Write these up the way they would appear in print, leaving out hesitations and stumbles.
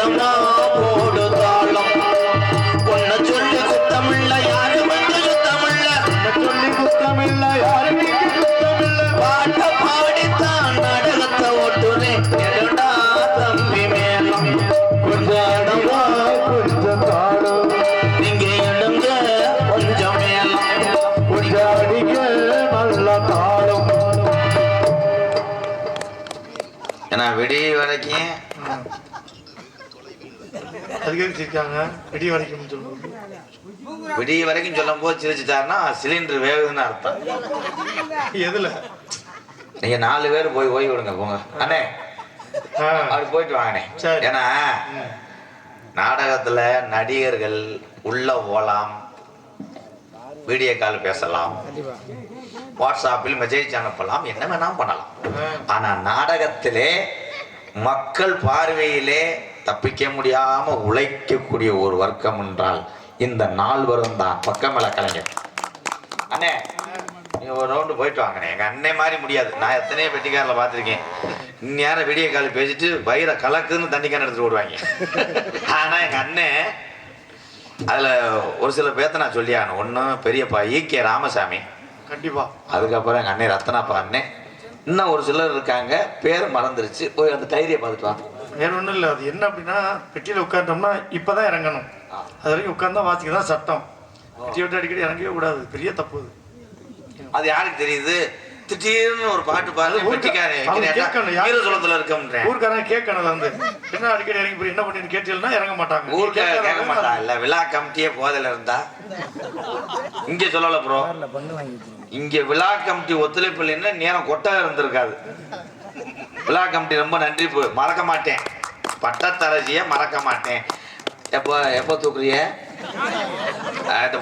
கொஞ்சமா போடு தாளம். உன்னை சொல்லி குத்தமில்ல யாரும் சுத்தமில்ல, சொல்லி குத்தமில்ல யாரும் சுத்தமில்ல. பாட்ட பாடித்தான் நாடகத்தை ஓட்டுறேன். எடுடா தம்பி மேலம் கொஞ்சமா கொஞ்சம் தாளம். நீங்க எடுங்க கொஞ்சம் மேலம் கொஞ்சம் அடிக்க நல்ல தாளம். ஏன்னா விடிய வரைக்கும் விடிய வரைக்கும் சொல்லும் போது சிரிச்சுட்டாருன்னா சிலிண்டர் வேகுதுன்னு அர்த்தம். எதுல நீங்க 4 பேர் போய் ஓய்வு விடுங்க போங்க அண்ணே, அப்படி போயிட்டு வாங்கண்ணே. ஏன்னா நாடகத்துல நடிகர்கள் உள்ள போலாம், வீடியோ கால் பேசலாம், வாட்ஸ்அப்பில் மெசேஜ் அனுப்பலாம், என்ன வேணாலும் பண்ணலாம். ஆனா நாடகத்திலே மக்கள் பார்வையிலே தப்பிக்க முடியாம உழைக்கக்கூடிய ஒரு வர்க்கம் என்றால் இந்த 4 பேரும் தான். பக்கமேல கலைஞர் அண்ணே, நீங்க ஒரு ரவுண்டு போயிட்டு வாங்கண்ணே. எங்க அண்ணே மாதிரி முடியாது. நான் எத்தனையோ பெட்டிக்காரில் பார்த்துருக்கேன். இந்நேரம் வீடியோ கால் பேசிட்டு வயிறை கலக்குன்னு தண்ணிக்கான எடுத்துட்டு ஓடுவாங்க. ஆனா எங்க அண்ணே அதுல ஒரு சில பேர்த்த நான் சொல்லி ஆகணும். ஒண்ணு பெரியப்பா ஈகே ராமசாமி, கண்டிப்பா. அதுக்கப்புறம் எங்க அண்ணே ரத்னாப்பா அண்ணே. இன்னும் ஒரு சிலர் இருக்காங்க, பேர் மறந்துருச்சு. போய் அந்த டைரியை பார்த்துட்டு வா. வேற ஒன்றும் இல்லை. அது என்ன அப்படின்னா, பெட்டியில் உட்கார்ந்தோம்னா இப்போதான் இறங்கணும். அது வரைக்கும் உட்கார்ந்தா வாசிக்க தான் சட்டம். பெட்டி விட்டு அடிக்கடி இறங்கவே கூடாது. பெரிய தப்பு அது. அது யாருக்கு தெரியுது? திடீர்னு ஒரு பாட்டு பாரு, ஊருக்காரன் கேட்கணும். வந்து என்ன அடிக்கடி இறங்கி போய் என்ன பண்ணி கேட்டீங்கன்னா இறங்க மாட்டாங்க. ஊருக்கார கேட்க மாட்டாங்க. இல்ல விழா கமிட்டியே போதையில இருந்தா இங்க சொல்லல ப்ரோ. இங்க விழா கமிட்டி ஒத்துழைப்பு இல்லைன்னா நேரம் கொட்டாக இருந்திருக்காது. விழா கமிட்டி ரொம்ப நன்றி, மறக்க மாட்டேன். பட்டத்தரசிய மறக்க மாட்டேன். எப்போ தூக்குறிய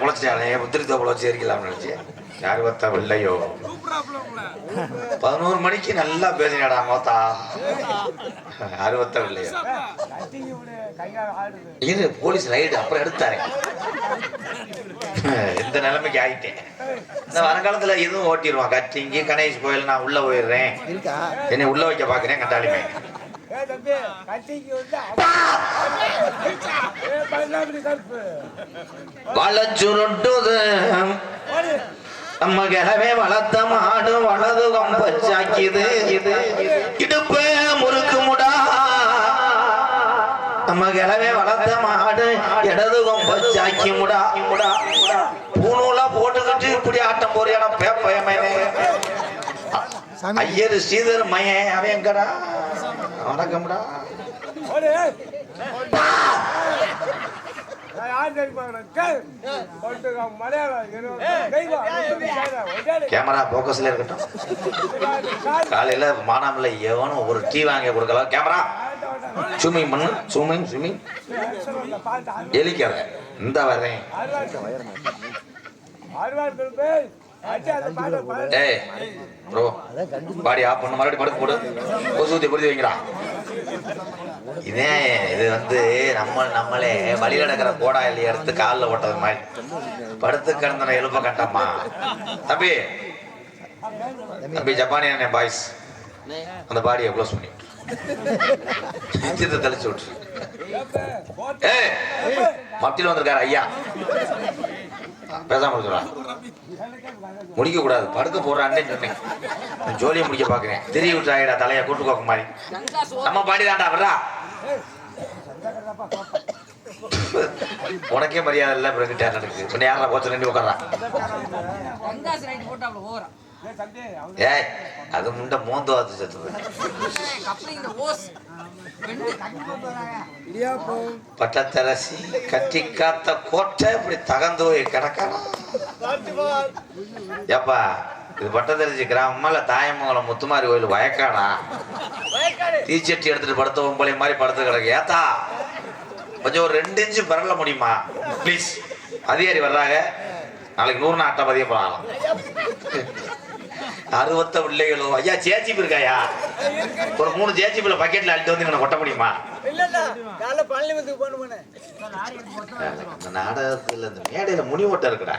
பொழைச்சிட்டாலே புத்திரித்த பொழைச்சி இருக்கலாம்னு நினைச்சேன். யார் வத்தா இல்லையோ 11 மணிக்கு நல்லா பேசினாடா மோத்தா. அறுபத்த இல்லையோ இது போலீஸ் ரைடு அப்புறம் எடுத்தாரு. இந்த நிலைமைக்கு ஆயிட்டேன். இந்த வருங்காலத்துல எதுவும் ஓட்டிடுவான். கட்டிங்கி கணேஷ் கோயில் நான் உள்ள போயிடுறேன், என்னை உள்ள வைக்க பாக்குறேன் கட்டாளிமே. வளச்சுருட்டுது நம்ம கிழவே வளர்த்த மாடு வலது கொம்பச்சாக்கிது. இடுப்ப முறுக்கு முடா நம்ம கிழவே வளர்த்த மாடு இடது கொம்பச்சாக்கி முடா. பூணூலா போட்டுக்கிட்டு இப்படி ஆட்டம் போறியாடா பேப்பயமே. ஐயர் ஸ்ரீதர் மையன் அவன் எங்கடா? வணக்கம்டா. கேமரா போக்கஸ்ல இருக்கட்டும். காலையில மானாமல எவனும் ஒரு டீ வாங்கி கொடுக்கலாம். கேமரா சுமிங் பண்ணு, சுமிங் எலிக்கிற இந்த வரேன். ஏய் ப்ரோ, பாடி ஆஃப் பண்ண மறுபடியும் படுத்து போடு. கொசூத்தி குடிச்சு வைங்கிறான். இது வந்து நம்மளே வழி நடக்கிற கோடா இல்லையா எடுத்து காலில் ஓட்டது மாதிரி படுத்து கிடந்தன எழுப்ப கட்டம்மா. தம்பி ஜப்பானிய பாய்ஸ் அந்த பாடியை க்ளோஸ் பண்ணி தெளிச்சு விட்டு. மத்தியில் வந்திருக்காரு ஐயா, பேசாம இருக்கிறான். முடிக்க கூடாது, படுக்க போடுறான்னு சொன்னேன். ஜோலியை முடிக்க பாக்குறேன். தெரிய விட்டுறாடா தலைய கூட்டு கோக்க மாதிரி. நம்ம பாடிதான்டா வர்றா. உனக்கே மரியாதை இல்ல. பிறகு நடக்கு சொன்ன யாரா போச்சு ரெண்டு உட்கார்றான். ஏய் அது முண்ட மோந்து வாத்து செத்துது. பட்டத்தரசி கட்டி காத்த கோட்டை இப்படி தகந்து கிடக்கலாம். ஏப்பா இது பட்டத்தரசி கிராமமா இல்ல தாயமங்கலம் முத்துமாரி கோயில் வயக்காடா? தீச்சட்டி எடுத்துட்டு படுத்த ஒம்பளை மாதிரி படுத்து கிடக்கு. ஏத்தா கொஞ்சம் ஒரு 2 இன்ச்சு பரல முடியுமா ப்ளீஸ்? அதிகாரி வர்றாங்க நாளைக்கு 100 அட்டை பதிய போகலாம். 60 பிள்ளைகளோ ஐயா சேச்சிப்பு இருக்காயா? ஒரு 3 சேச்சிப்புல பக்கெட்ல அள்ளிட்டு வந்து கொட்ட முடியுமா? நாடகத்துல இந்த மேடையில முனி ஓட்ட இருக்குடா.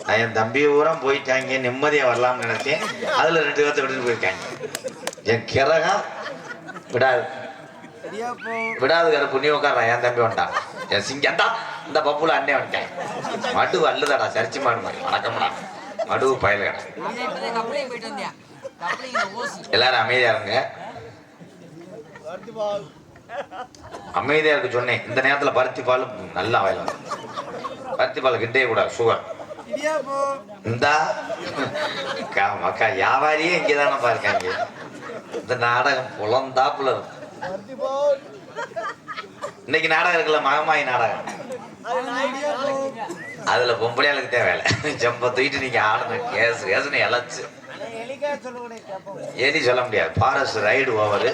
நான் என் தம்பி ஊரம் போயிட்டாங்க, நிம்மதியா வரலாம்னு நினைச்சேன். அதுல 2 பேர்த்த விட்டுட்டு போயிருக்காங்க. என் கிரகம் விடாது. விடாது கருப்பு நீ உட்கார்றான். என் தம்பி வந்துட்டான். என் சிங்கம் தான் இந்த பப்புல அண்ணே வந்துட்டேன். மடு அல்லுதாடா சரிச்சு மாடு மாதிரி வணக்கம்டா மடு பயல. எல்லாரும் அமைதியா இருங்க. அமைதியா இருக்கு சொன்னேன். இந்த நேரத்துல பருத்தி பால் நல்லா வயல. பருத்தி பால் கிட்டே கூடாது சுகர். இந்தா மக்கா வியாபாரியே இங்கதானே பாருக்காங்க. இந்த நாடகம் புலந்தாப்புல இருக்கும். இன்னைக்கு நாடகம் இருக்குல்ல மகமாயி நாடகம். அதுல பொம்பளையாளுக்கு தேவை வேலை. ஜம்ப தூக்கிட்டு நீங்க ஆடணும். கேசு கேசுன்னு இழைச்சு ஏறி சொல்ல முடியாது. Forest ride over.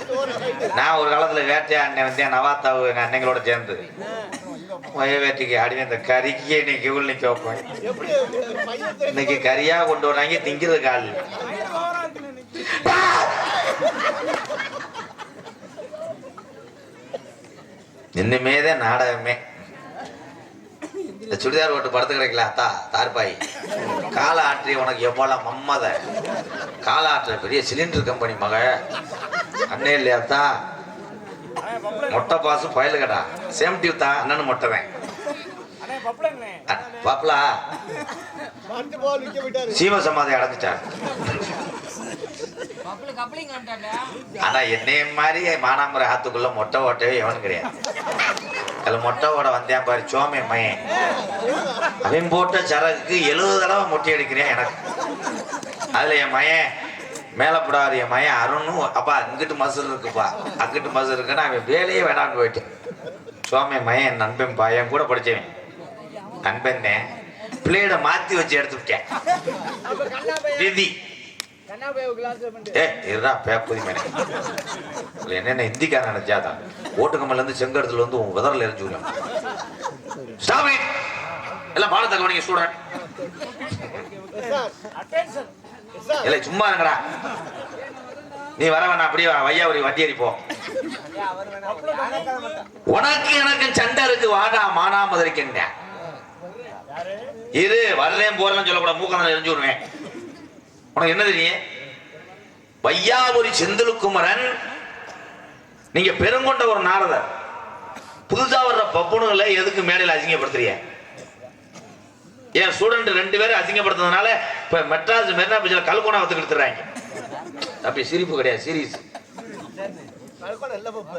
நான் ஒரு காலத்துல வேட்டையா அண்ணன் வந்தேன். நவாத்தாவு எங்க அன்னைங்களோட சேர்ந்து வேட்டைக்கு ஆடினேன். இந்த கறிக்கே இன்னைக்கு இவ்வளவு நிக்க வைப்பேன். இன்னைக்கு கறியா கொண்டு வராங்க திங்கிறது கால். இன்னுமேதான் நாடகமே. இந்த சுடிதார் ஓட்டு படுத்து கிடைக்கல அத்தா தார்பாய் கால ஆற்றி உனக்கு எவ்வளவு மம்மத கால ஆற்ற பெரிய சிலிண்டர் கம்பெனி மக அண்ணே இல்லையாத்தா. மொட்டை பாசு பயலு கடா சேம்டி தான் அண்ணனு மொட்டைவேன் பாப்பலா சீம சமாதி அடைஞ்சிட்டார். ஆனா என்னைய மாதிரி மானாமரை ஆத்துக்குள்ள மொட்டை ஓட்டவே எவனும் கிடையாது. அதுல மொட்டை ஓட வந்தேன் பாரு சோமே மையன். அவன் போட்ட சரகுக்கு 70 தடவை மொட்டை அடிக்கிறேன் எனக்கு. அதுல என் மையன் மேலப்படாது. என் மையன் அருணும் அப்பா இங்கிட்டு மசூர் இருக்குப்பா அங்கிட்டு மசூர் இருக்குன்னு அவன் வேலையே வேணான்னு போயிட்டேன். சோமே மையன் நண்பன் பையன் கூட படிச்சவன் நண்பன் பிளேட மாத்தி வச்சு எடுத்து விட்டேன். விதி என்னென்ன இந்திக்கார நினைச்சாதான் ஓட்டுக்கம்மல இருந்து செங்கடத்துல இருந்து உங்க விதறல எரிஞ்சு எல்லாம் பாடத்தை கவனிங்க ஸ்டூடெண்ட். இல்ல சும்மா இருங்கடா. நீ வர வேணா அப்படியே வையா ஒரு வண்டி ஏறி போ. உனக்கு எனக்கு சண்டை இருக்கு வாடா மானாமதுரைக்குங்க. இரு வரலேன் போறேன்னு சொல்லக்கூடாது. மூக்கம் எரிஞ்சு விடுவேன். உனக்கு என்ன தெரியும்? வையாபுரி செந்திலுக்குமரன் நீங்க பெருங்கொண்ட ஒரு நாரதர். புதுசா வர்ற பப்புனுங்களை எதுக்கு மேடையில் அசிங்கப்படுத்துறீங்க? என் ஸ்டூடெண்ட் 2 பேரும் அசிங்கப்படுத்துறதுனால இப்ப மெட்ராஸ் மெரினா பீச்ல கல்கோனா வத்து எடுத்துறாங்க. அப்படி சிரிப்பு கிடையாது சீரியஸ்.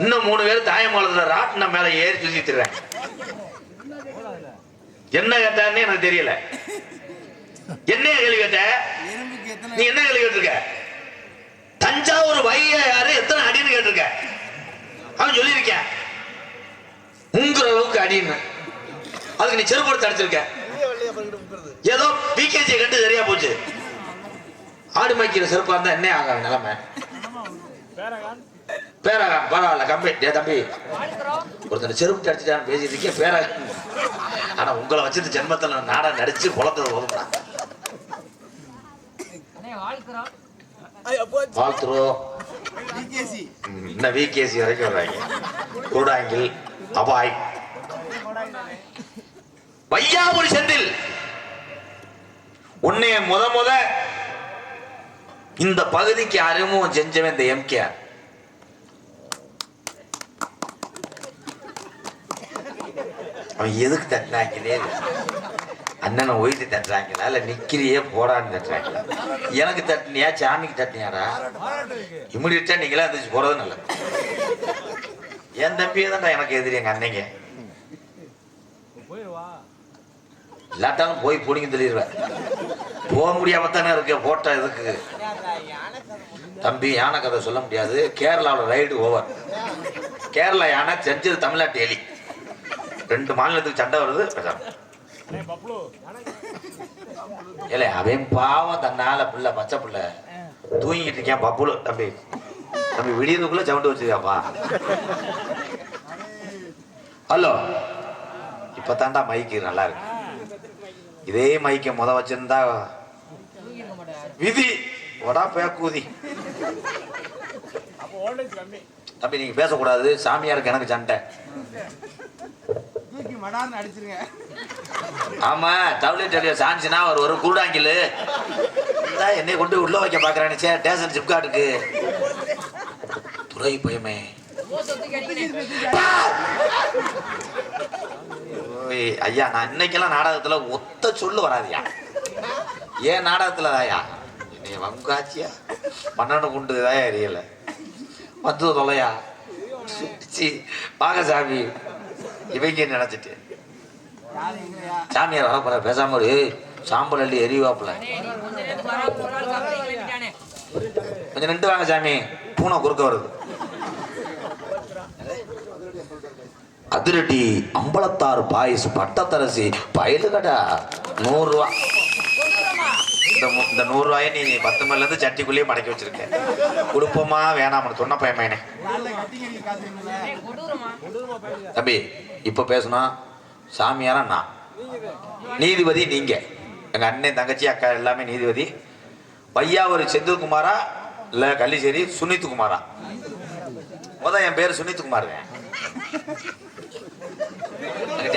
இன்னும் 3 பேர் தாயமாலத்துல ராட்டின மேல ஏறி சுத்திடுறாங்க. என்ன கேட்டான்னு எனக்கு தெரியல. என்ன கேள்வி கேட்ட? நீ என்ன கேள்வி கேட்டிருக்க? தஞ்சாவூர் வைய யாரு எத்தனை அடின்னு கேட்டிருக்க? அவன் சொல்லியிருக்க உங்கிற அளவுக்கு அடின்னு. அதுக்கு நீ செருப்படுத்த அடிச்சிருக்க. ஏதோ பிகேஜி கண்டு சரியா போச்சு. ஆடு மாய்க்கிற செருப்பா இருந்தா என்ன ஆக நிலைமை? பேராகான் பரவாயில்ல கம்பி தம்பி ஒருத்தர் செருப்பு அடிச்சுட்டான்னு பேசிட்டு இருக்கேன் பேராகான். ஆனா உங்களை வச்சது ஜென்மத்துல நாடகம் நடிச்சு குளத்துல போதும்னா வாழ்த்துறோம். இன்னும் விகேசி வரைக்கும் வர்றாங்க. கூடாங்கில் அபாய் வையாபுரி செந்தில் உன்னைய முத இந்த பகுதிக்கு அறிமுகம் செஞ்சவன் இந்த எம்கேஆர். அவன் எதுக்கு தட்டினாங்களே அண்ணனை ஒய்த்து தட்டுறாங்களா இல்ல நிக்கிறியே போடான்னு தட்டுறாங்களா? எனக்கு தட்டினியா சாமிக்கு தட்டினியாரா? இமிடியா நீங்களா இருந்துச்சு போறது நல்ல. என் தம்பியே தான்டா எனக்கு எதிரி எங்க அன்னைங்க. இல்லாட்டாலும் போய் பிடிங்க தெளிடுவேன். போக முடியாம தானே இருக்க போட்டா இதுக்கு தம்பி. யானை கதை சொல்ல முடியாது. கேரளாவோட ரைடு ஓவர். கேரளா யானை செஞ்சது தமிழ்நாட்டு எலி. 2 மாநிலத்துக்கு சண்டை வருது. இல்ல அவன் பாவம் தன்னால புள்ள பச்சை புள்ள தூங்கிட்டு இருக்கேன். பப்புலு தம்பி தம்பி விடியதுக்குள்ள சவுண்ட் வச்சிருக்காப்பா. ஹலோ இப்பதான்டா மைக்கு நல்லா இருக்கு. இதே மைக்க வச்சிருந்தா விதி ஒடா பேக்கூதி. தம்பி நீங்க பேசக்கூடாது. சாமியாருக்கு எனக்கு சண்டை. ஆமா டவுலெட் சான்ஸ்னா ஒரு குருடாங்கில் என்னை கொண்டு உள்ள வைக்க பாக்குறானே ஸ்டேஷன் சிப்காட்டுக்கு. துறை பயமே ஐயா நான் இன்னைக்கெல்லாம் நாடகத்துல ஒத்த சொல்லு வராதியா. ஏன் நாடகத்துல தாயா நீ வங்காச்சியா 12 குண்டு தாயா எரியல வந்து தொலையா வாங்க சாமி. இவைங்க நினைச்சிட்டு சாமியார் வரப்போற பேசாம ஒரு சாம்பல் அள்ளி எரிவாப்புல கொஞ்சம் நின்று வாங்க சாமி. பூனை குறுக்க வருது. அதிரடி அம்பலத்தார் பாயசு பட்டத்தரசி பயலு கடா 100 ரூபா. இந்த 100 ரூபாயை நீ 10 மணில இருந்து சட்டிக்குள்ளேயே மடக்கி வச்சிருக்க. கொடுப்போமா வேணாம்னு சொன்ன பையன் தம்பி. இப்ப பேசணும் சாமியாரா நான் நீதிபதி. நீங்க எங்க அண்ணன் தங்கச்சி அக்கா எல்லாமே நீதிபதி. பையாவூர் செந்தில்குமாரா இல்ல கள்ளிச்சேரி சுனித் குமாரா? என் பேரு சுனித் குமார்.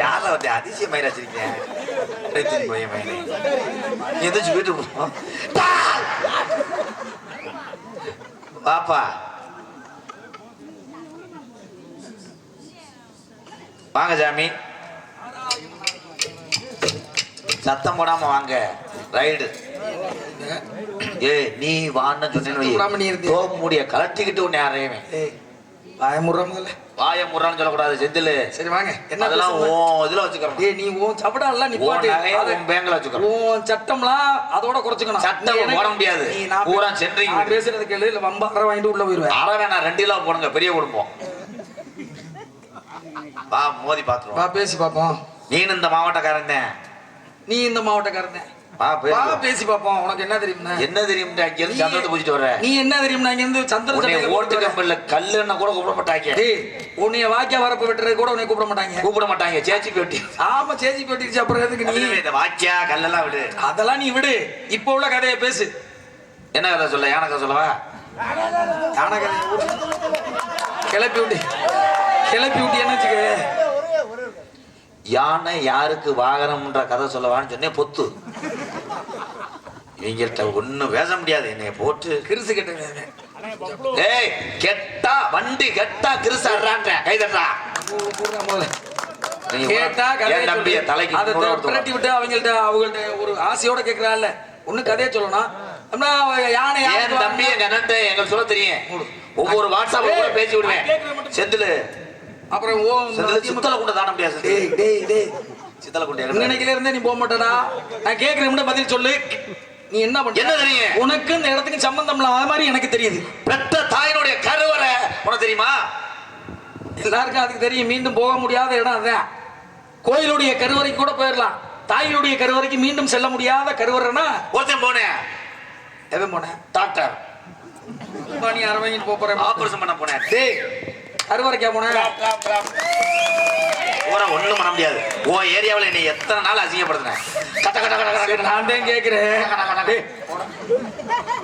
யார வந்து அதிசய மயிர வச்சிருக்கேன். எதாச்சும் வீட்டுக்கு போவோம் பாப்பா. வாங்க சாமி. சத்தம் போடாம வாங்க. ரைடு நீ வான்னு சொன்ன முடிய கலட்டிக்கிட்டு உன்னை யாரையுமே வாய முறான்னு சொல்லக்கூடாது. செந்தில் சரி வாங்க. என்ன அதெல்லாம் இதுல வச்சுக்கிறோம். நீ உன் சபடாலாம் நீ பாட்டு உன் பேங்க்ல வச்சுக்கிறோம். உன் சட்டம்லாம் அதோட குறைச்சுக்கணும். சட்டம் போட முடியாது. பூரா சென்ட்ரிங் பேசுறது கேளு. இல்ல வம்ப அரை வாங்கிட்டு உள்ள போயிருவேன். அரை வேணா 2 கிலோ போடுங்க. பெரிய குடும்பம். வா மோதி பாத்துருவோம். வா பேசி பாப்போம். நீ இந்த மாவட்டக்காரன் தான். நீ இந்த மாவட்டக்காரன் தான். வா பேசி பாப்போம். உனக்கு என்ன தெரியும்னா என்ன தெரியும்? அங்க இருந்து சந்திரத்தை பூச்சிட்டு வர்ற. நீ என்ன தெரியும்னா இங்க இருந்து சந்திரத்தை ஓட்டு கம்பல்ல கல்லுன்னா கூட கூப்பிட மாட்டாங்க. உன்னைய வாக்கியா வரப்பு வெட்டுறது கூட உன்னை கூப்பிட மாட்டாங்க. சேச்சி பேட்டி. ஆமா சேச்சி பேட்டிச்சு. அப்புறம் எதுக்கு நீ இந்த வாக்கியா கல்லெல்லாம் விடு. அதெல்லாம் நீ விடு. இப்ப உள்ள கதையை பேசு. என்ன கதை சொல்ல? யானை கதை சொல்லவா? யானை கதை கிளப்பி விட்டு என்ன வச்சுக்க. யானை யாருக்கு வாகனம்ன்ற கதை சொல்லவான்னு சொன்னே பொத்து. இவங்கள்ட்ட ஒன்னும் பேச முடியாது. என்னைய போட்டு கிறிசு கெட்ட. ஏய் கெட்டா வண்டி கெட்டா கிறிசு ஆடுறான்ற கைதட்டா கேட்டா தம்பிய தலைக்கு அதை பிரட்டி விட்டு அவங்கள்ட்ட ஒரு ஆசையோட கேட்கிறாள். ஒண்ணு கதையை சொல்லணும். யானை என் தம்பி எங்களுக்கு சொல்ல தெரியும். ஒவ்வொரு வாட்ஸ்அப்ல கூட பேசி விடுவேன். செந்தில் அப்புறம் சித்தல கூட தான முடியாது. சித்தல கூட நினைக்கல இருந்தே நீ போக மாட்டடா. நான் கேட்கிறேன் பதில் சொல்லு. நீ என்ன பண்ண? என்ன தெரியும்? உனக்கு இந்த இடத்துக்கு சம்பந்தம் இல்ல. அது மாதிரி எனக்கு தெரியுது. பெற்ற தாயினுடைய கருவறை உனக்கு தெரியுமா? எல்லாருக்கும் அதுக்கு தெரியும். மீண்டும் போக முடியாத இடம் அதான். கோயிலுடைய கருவறைக்கு கூட போயிடலாம். தாயினுடைய கருவறைக்கு மீண்டும் செல்ல முடியாத கருவறைனா ஒருத்தன் போனேன். எவன் போனேன்? டாக்டர் நீ அரவங்கிட்டு போறேன். ஆபரேஷன் பண்ண போனேன். கருவறைக்கா போனேன். ஒண்ணும் பண்ண முடியாது. உன் ஏரியாவில் நீ எத்தனை நாள் அசிங்கப்படுத்தினேன். நான் தான் கேட்கிறேன்.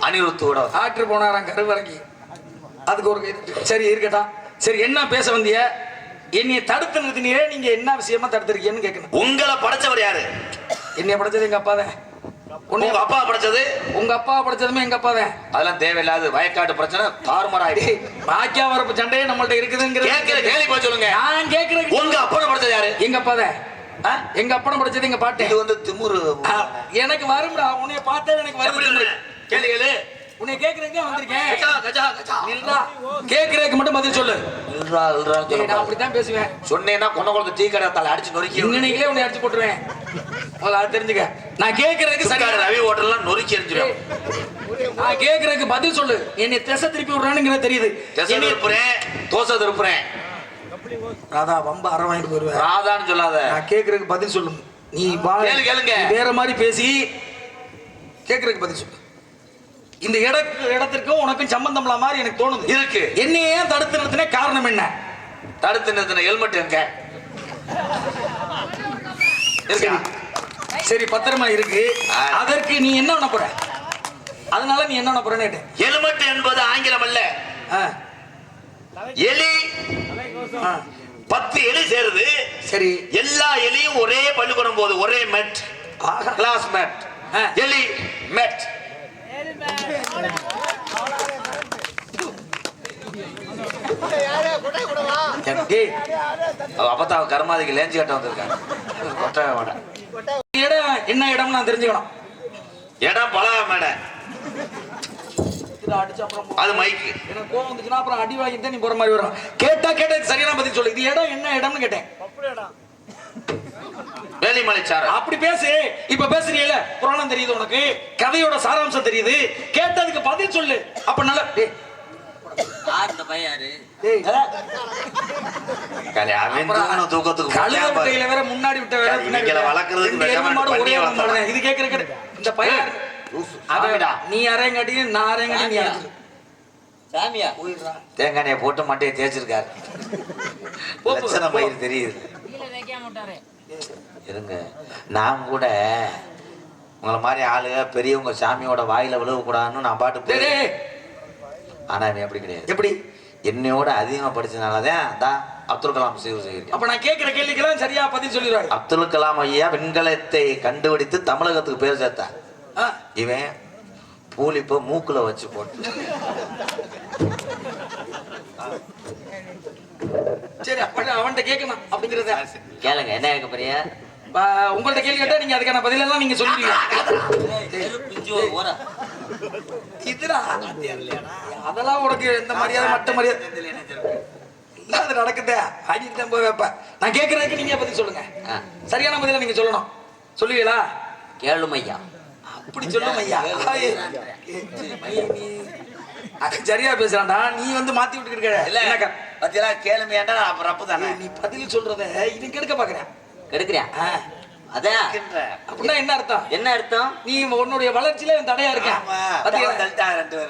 அனிருத்தோட டாக்டர் போனாராம் கருவறைக்கு. அதுக்கு ஒரு சரி இருக்கட்டா. சரி என்ன பேச வந்திய? என்னைய தடுத்து நிறுத்தினியே. நீங்க என்ன விஷயமா தடுத்திருக்கீங்கன்னு கேட்கணும். உங்களை படைச்சவர் யாரு? என்னைய படைச்சது எங்க அப்பா தான். உங்க அப்பா படிச்சது? உங்க அப்பா படிச்சதுமே எங்க அப்பா தான். அதெல்லாம் தேவையில்லாத வயக்காட்டு பிரச்சனை தாறுமாறாயிடுச்சு. பாக்கியா வரப்பு சண்டையே நம்மள்ட்ட இருக்குதுங்கிற கேள்வி போய் சொல்லுங்க. நான் கேட்கிறேன். உங்க அப்பனை படிச்சது யாரு? எங்க அப்பா தான். எங்க அப்பனை படிச்சது எங்க பாட்டு. இது வந்து திமுரு. எனக்கு வரும்டா. உன்னைய பார்த்தா எனக்கு வரும். கேள்வி கேளு. உன்னை கேட்கறதுக்கே வந்திருக்கேன். கேட்கறதுக்கு மட்டும் பதில் சொல்லு. நான் அப்படித்தான் பேசுவேன். சொன்னேன்னா கொண்ட குளத்து டீ கடை தலை அடிச்சு நொறுக்கி இன்னைக்கே உன்னை அடிச்சு போட்டுருவேன். அதை தெரிஞ்சுக்க. நான் கேட்கறதுக்கு சரியான ரவி ஹோட்டல்லாம் நொறுக்கி எரிஞ்சிடும். நான் கேட்கறதுக்கு பதில் சொல்லு. என்னை திசை திருப்பி விடுறானுங்கிற தெரியுது. திசை திருப்புறேன், தோசை திருப்புறேன். ராதா வம்ப அரை வாங்கிட்டு போயிருவேன். ராதான்னு சொல்லாத. நான் கேட்கறதுக்கு பதில் சொல்லு. நீ கேளுங்க. வேற மாதிரி பேசி கேட்கறதுக்கு பதில் சொல்லு. இந்த இடத்திற்கும் உனக்கும் சம்பந்தம் இல்லாம மாதிரி எனக்கு தோணுது. இருக்கு. என்ன ஏன் தடுத்து நிறுத்தின காரணம் என்ன? தடுத்து நிறுத்தின ஹெல்மெட் எங்க? சரி பத்திரமா இருக்கு. அதற்கு நீ என்ன பண்ண போற? அதனால நீ என்ன பண்ண போறேன்னு. ஹெல்மெட் என்பது ஆங்கிலம் அல்ல. எலி 10 எலி சேருது. சரி எல்லா எலியும் ஒரே பள்ளிக்கூடம் போது ஒரே மெட் கிளாஸ் மெட் எலி மெட். டேய், அப்பதான் அவன் கருமாதிக்கு லேஞ்சு கட்ட வந்திருக்காங்க. கொட்டை மேடை. இடம் என்ன இடம்னு நான் தெரிஞ்சுக்கணும். இடம் பலகா மேடை. இதை அடிச்சு அப்புறம் அது மைக்கு. எனக்கு கோவம் வந்துச்சுன்னா அப்புறம் அடி வாங்கிட்டு நீ போற மாதிரி வரும். கேட்டதுக்கு சரியான பதில் சொல்லு. இது இடம் என்ன இடம்னு கேட்டேன். வேலிமலைச்சாரல். அப்படி பேசு. இப்ப பேசுறீல, புராணம் தெரியுது உனக்கு, கதையோட சாராம்சம் தெரியுது, கேட்டதுக்கு பதில் சொல்லு. அப்ப நல்ல தூக்கத்துக்கு வேற முன்னாடி விட்ட வேற இது கேக்குற இந்த பையன் நீ அரையங்காட்டி நான் அரையங்காட்டி நீ சாமியா தேங்காய் போட்டு மட்டையை தேய்ச்சிருக்காரு. மயிர் தெரியுது. இருங்க, நான் கூட உங்களை மாதிரி ஆளுங்க பெரியவங்க சாமியோட வாயில விழுவக்கூடாதுன்னு நான் பாட்டு. ஆனா இவன் எப்படி கிடையாது. எப்படி என்னையோட அதிகமா படிச்சதுனாலதான் அப்துல் கலாம் செய்கிறேன். அப்ப நான் கேட்கிற கேள்விக்கெல்லாம் சரியா பதில் சொல்லிடுவாங்க. அப்துல் கலாம் ஐயா விண்கலத்தை கண்டுபிடித்து தமிழகத்துக்கு பேர் சேர்த்தான். இவன் பூலிப்ப மூக்குல வச்சு போட்டு. சரி, அப்ப அவன்கிட்ட கேட்கணும் அப்படிங்கறத கேளுங்க. என்ன கேட்க போறியா? உங்கள்ட்ட கேள்வி கேட்டா நீங்க அதுக்கான பதில எல்லாம் நீங்க சொல்லுவீங்க. இதுடா அதெல்லாம் உனக்கு எந்த மரியாதை மட்ட மரியாதை அது நடக்குதே. அடிட்டு போய் வைப்ப. நான் கேட்கறதுக்கு நீங்க பதில் சொல்லுங்க. சரியான பதில நீங்க சொல்லணும். சொல்லுவீங்களா? கேளும் ஐயா. அப்படி சொல்லும் ஐயா. சரியா பேசுறான்டா. நீ வந்து மாத்தி விட்டு இருக்க. பத்தியா கேளுமையாண்டா அப்புறம் அப்பதானே நீ பதில் சொல்றத இது கெடுக்க பாக்குறேன். கெடுக்கிறியா? அதான் அப்படின்னா என்ன அர்த்தம்? என்ன அர்த்தம்? நீ உன்னுடைய வளர்ச்சியில தடையா இருக்க.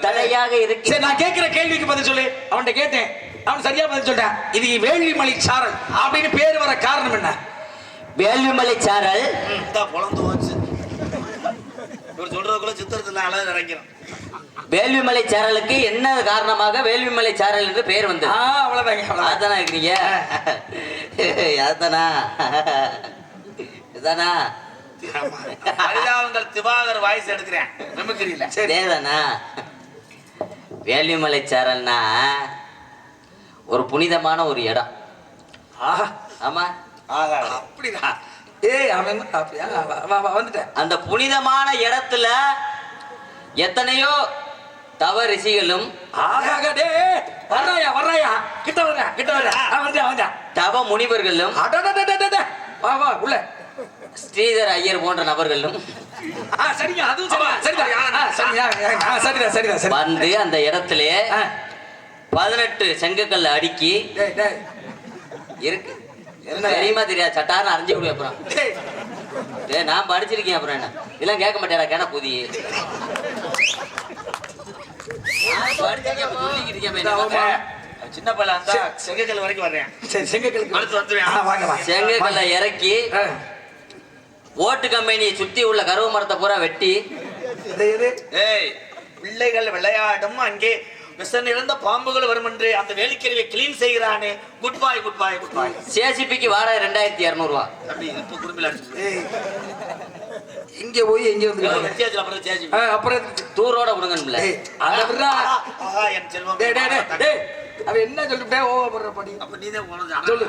தடையாக இருக்கு. சரி, நான் கேட்கிற கேள்விக்கு பதில் சொல்லு. அவன்கிட்ட கேட்டேன், அவன் சரியா பதில் சொல்லிட்டான். இது வேள்விமலை சாரல் அப்படின்னு பேர் வர காரணம் என்ன? வேள்விமலை சாரல் பொழந்து போச்சு. இவர் சொல்றதுக்குள்ள சித்திரத்துல அழகு இறங்கிறோம். வேள்விமலை சாரலுக்கு என்ன காரணமாக வேள்விமலை சாரல் என்று பெயர் வந்தது? அவ்வளவுதாங்க. அதானா இருக்கிறீங்க? அதானா இதானா பரிதாபங்கள் திவாகர் வாய்ஸ் எடுக்கிறேன். நமக்கு சரிதானா? வேள்விமலை சாரல்னா ஒரு புனிதமான ஒரு இடம். ஆமா, அப்படியா? ஏய் அவன் அப்படியா? வந்துட்டேன். அந்த புனிதமான இடத்துல எத்தனையோ தவ ரிஷிகளும் தவ முனிவர்களும் உள்ள ஸ்ரீதர் ஐயர் போன்ற நபர்களும் வந்து அந்த இடத்துல 18 செங்கக்கல்ல அடுக்கி இருக்கு. தெரியுமா தெரியாது? சட்டார்னு அரைஞ்சு விடுவேன். அப்புறம் நான் படிச்சிருக்கேன். அப்புறம் என்ன இதெல்லாம் கேட்க மாட்டேடா. கேன புதி சின்ன பையன் செங்கக்கல் வரைக்கும் வர்றேன். செங்கக்கல்ல இறக்கி ஓட்டு கம்பெனியை சுத்தி உள்ள கருவ மரத்தை பூரா வெட்டி பிள்ளைகள் விளையாடும் அங்கே விஷம் இறந்த பாம்புகள் வரும் என்று அந்த வேலிக்கருவியை clean செய்கிறானே. Good bye good bye good பாய். சேசிபிக்கு வாடகை 2200 ரூபா. இங்க போய் எங்க வந்து அப்புறம் தூரோட விடுங்கன்னு என் செல்வம் அவ என்ன சொல்லிட்டே ஓவப்படுற படி. அப்ப நீதான் சொல்லு.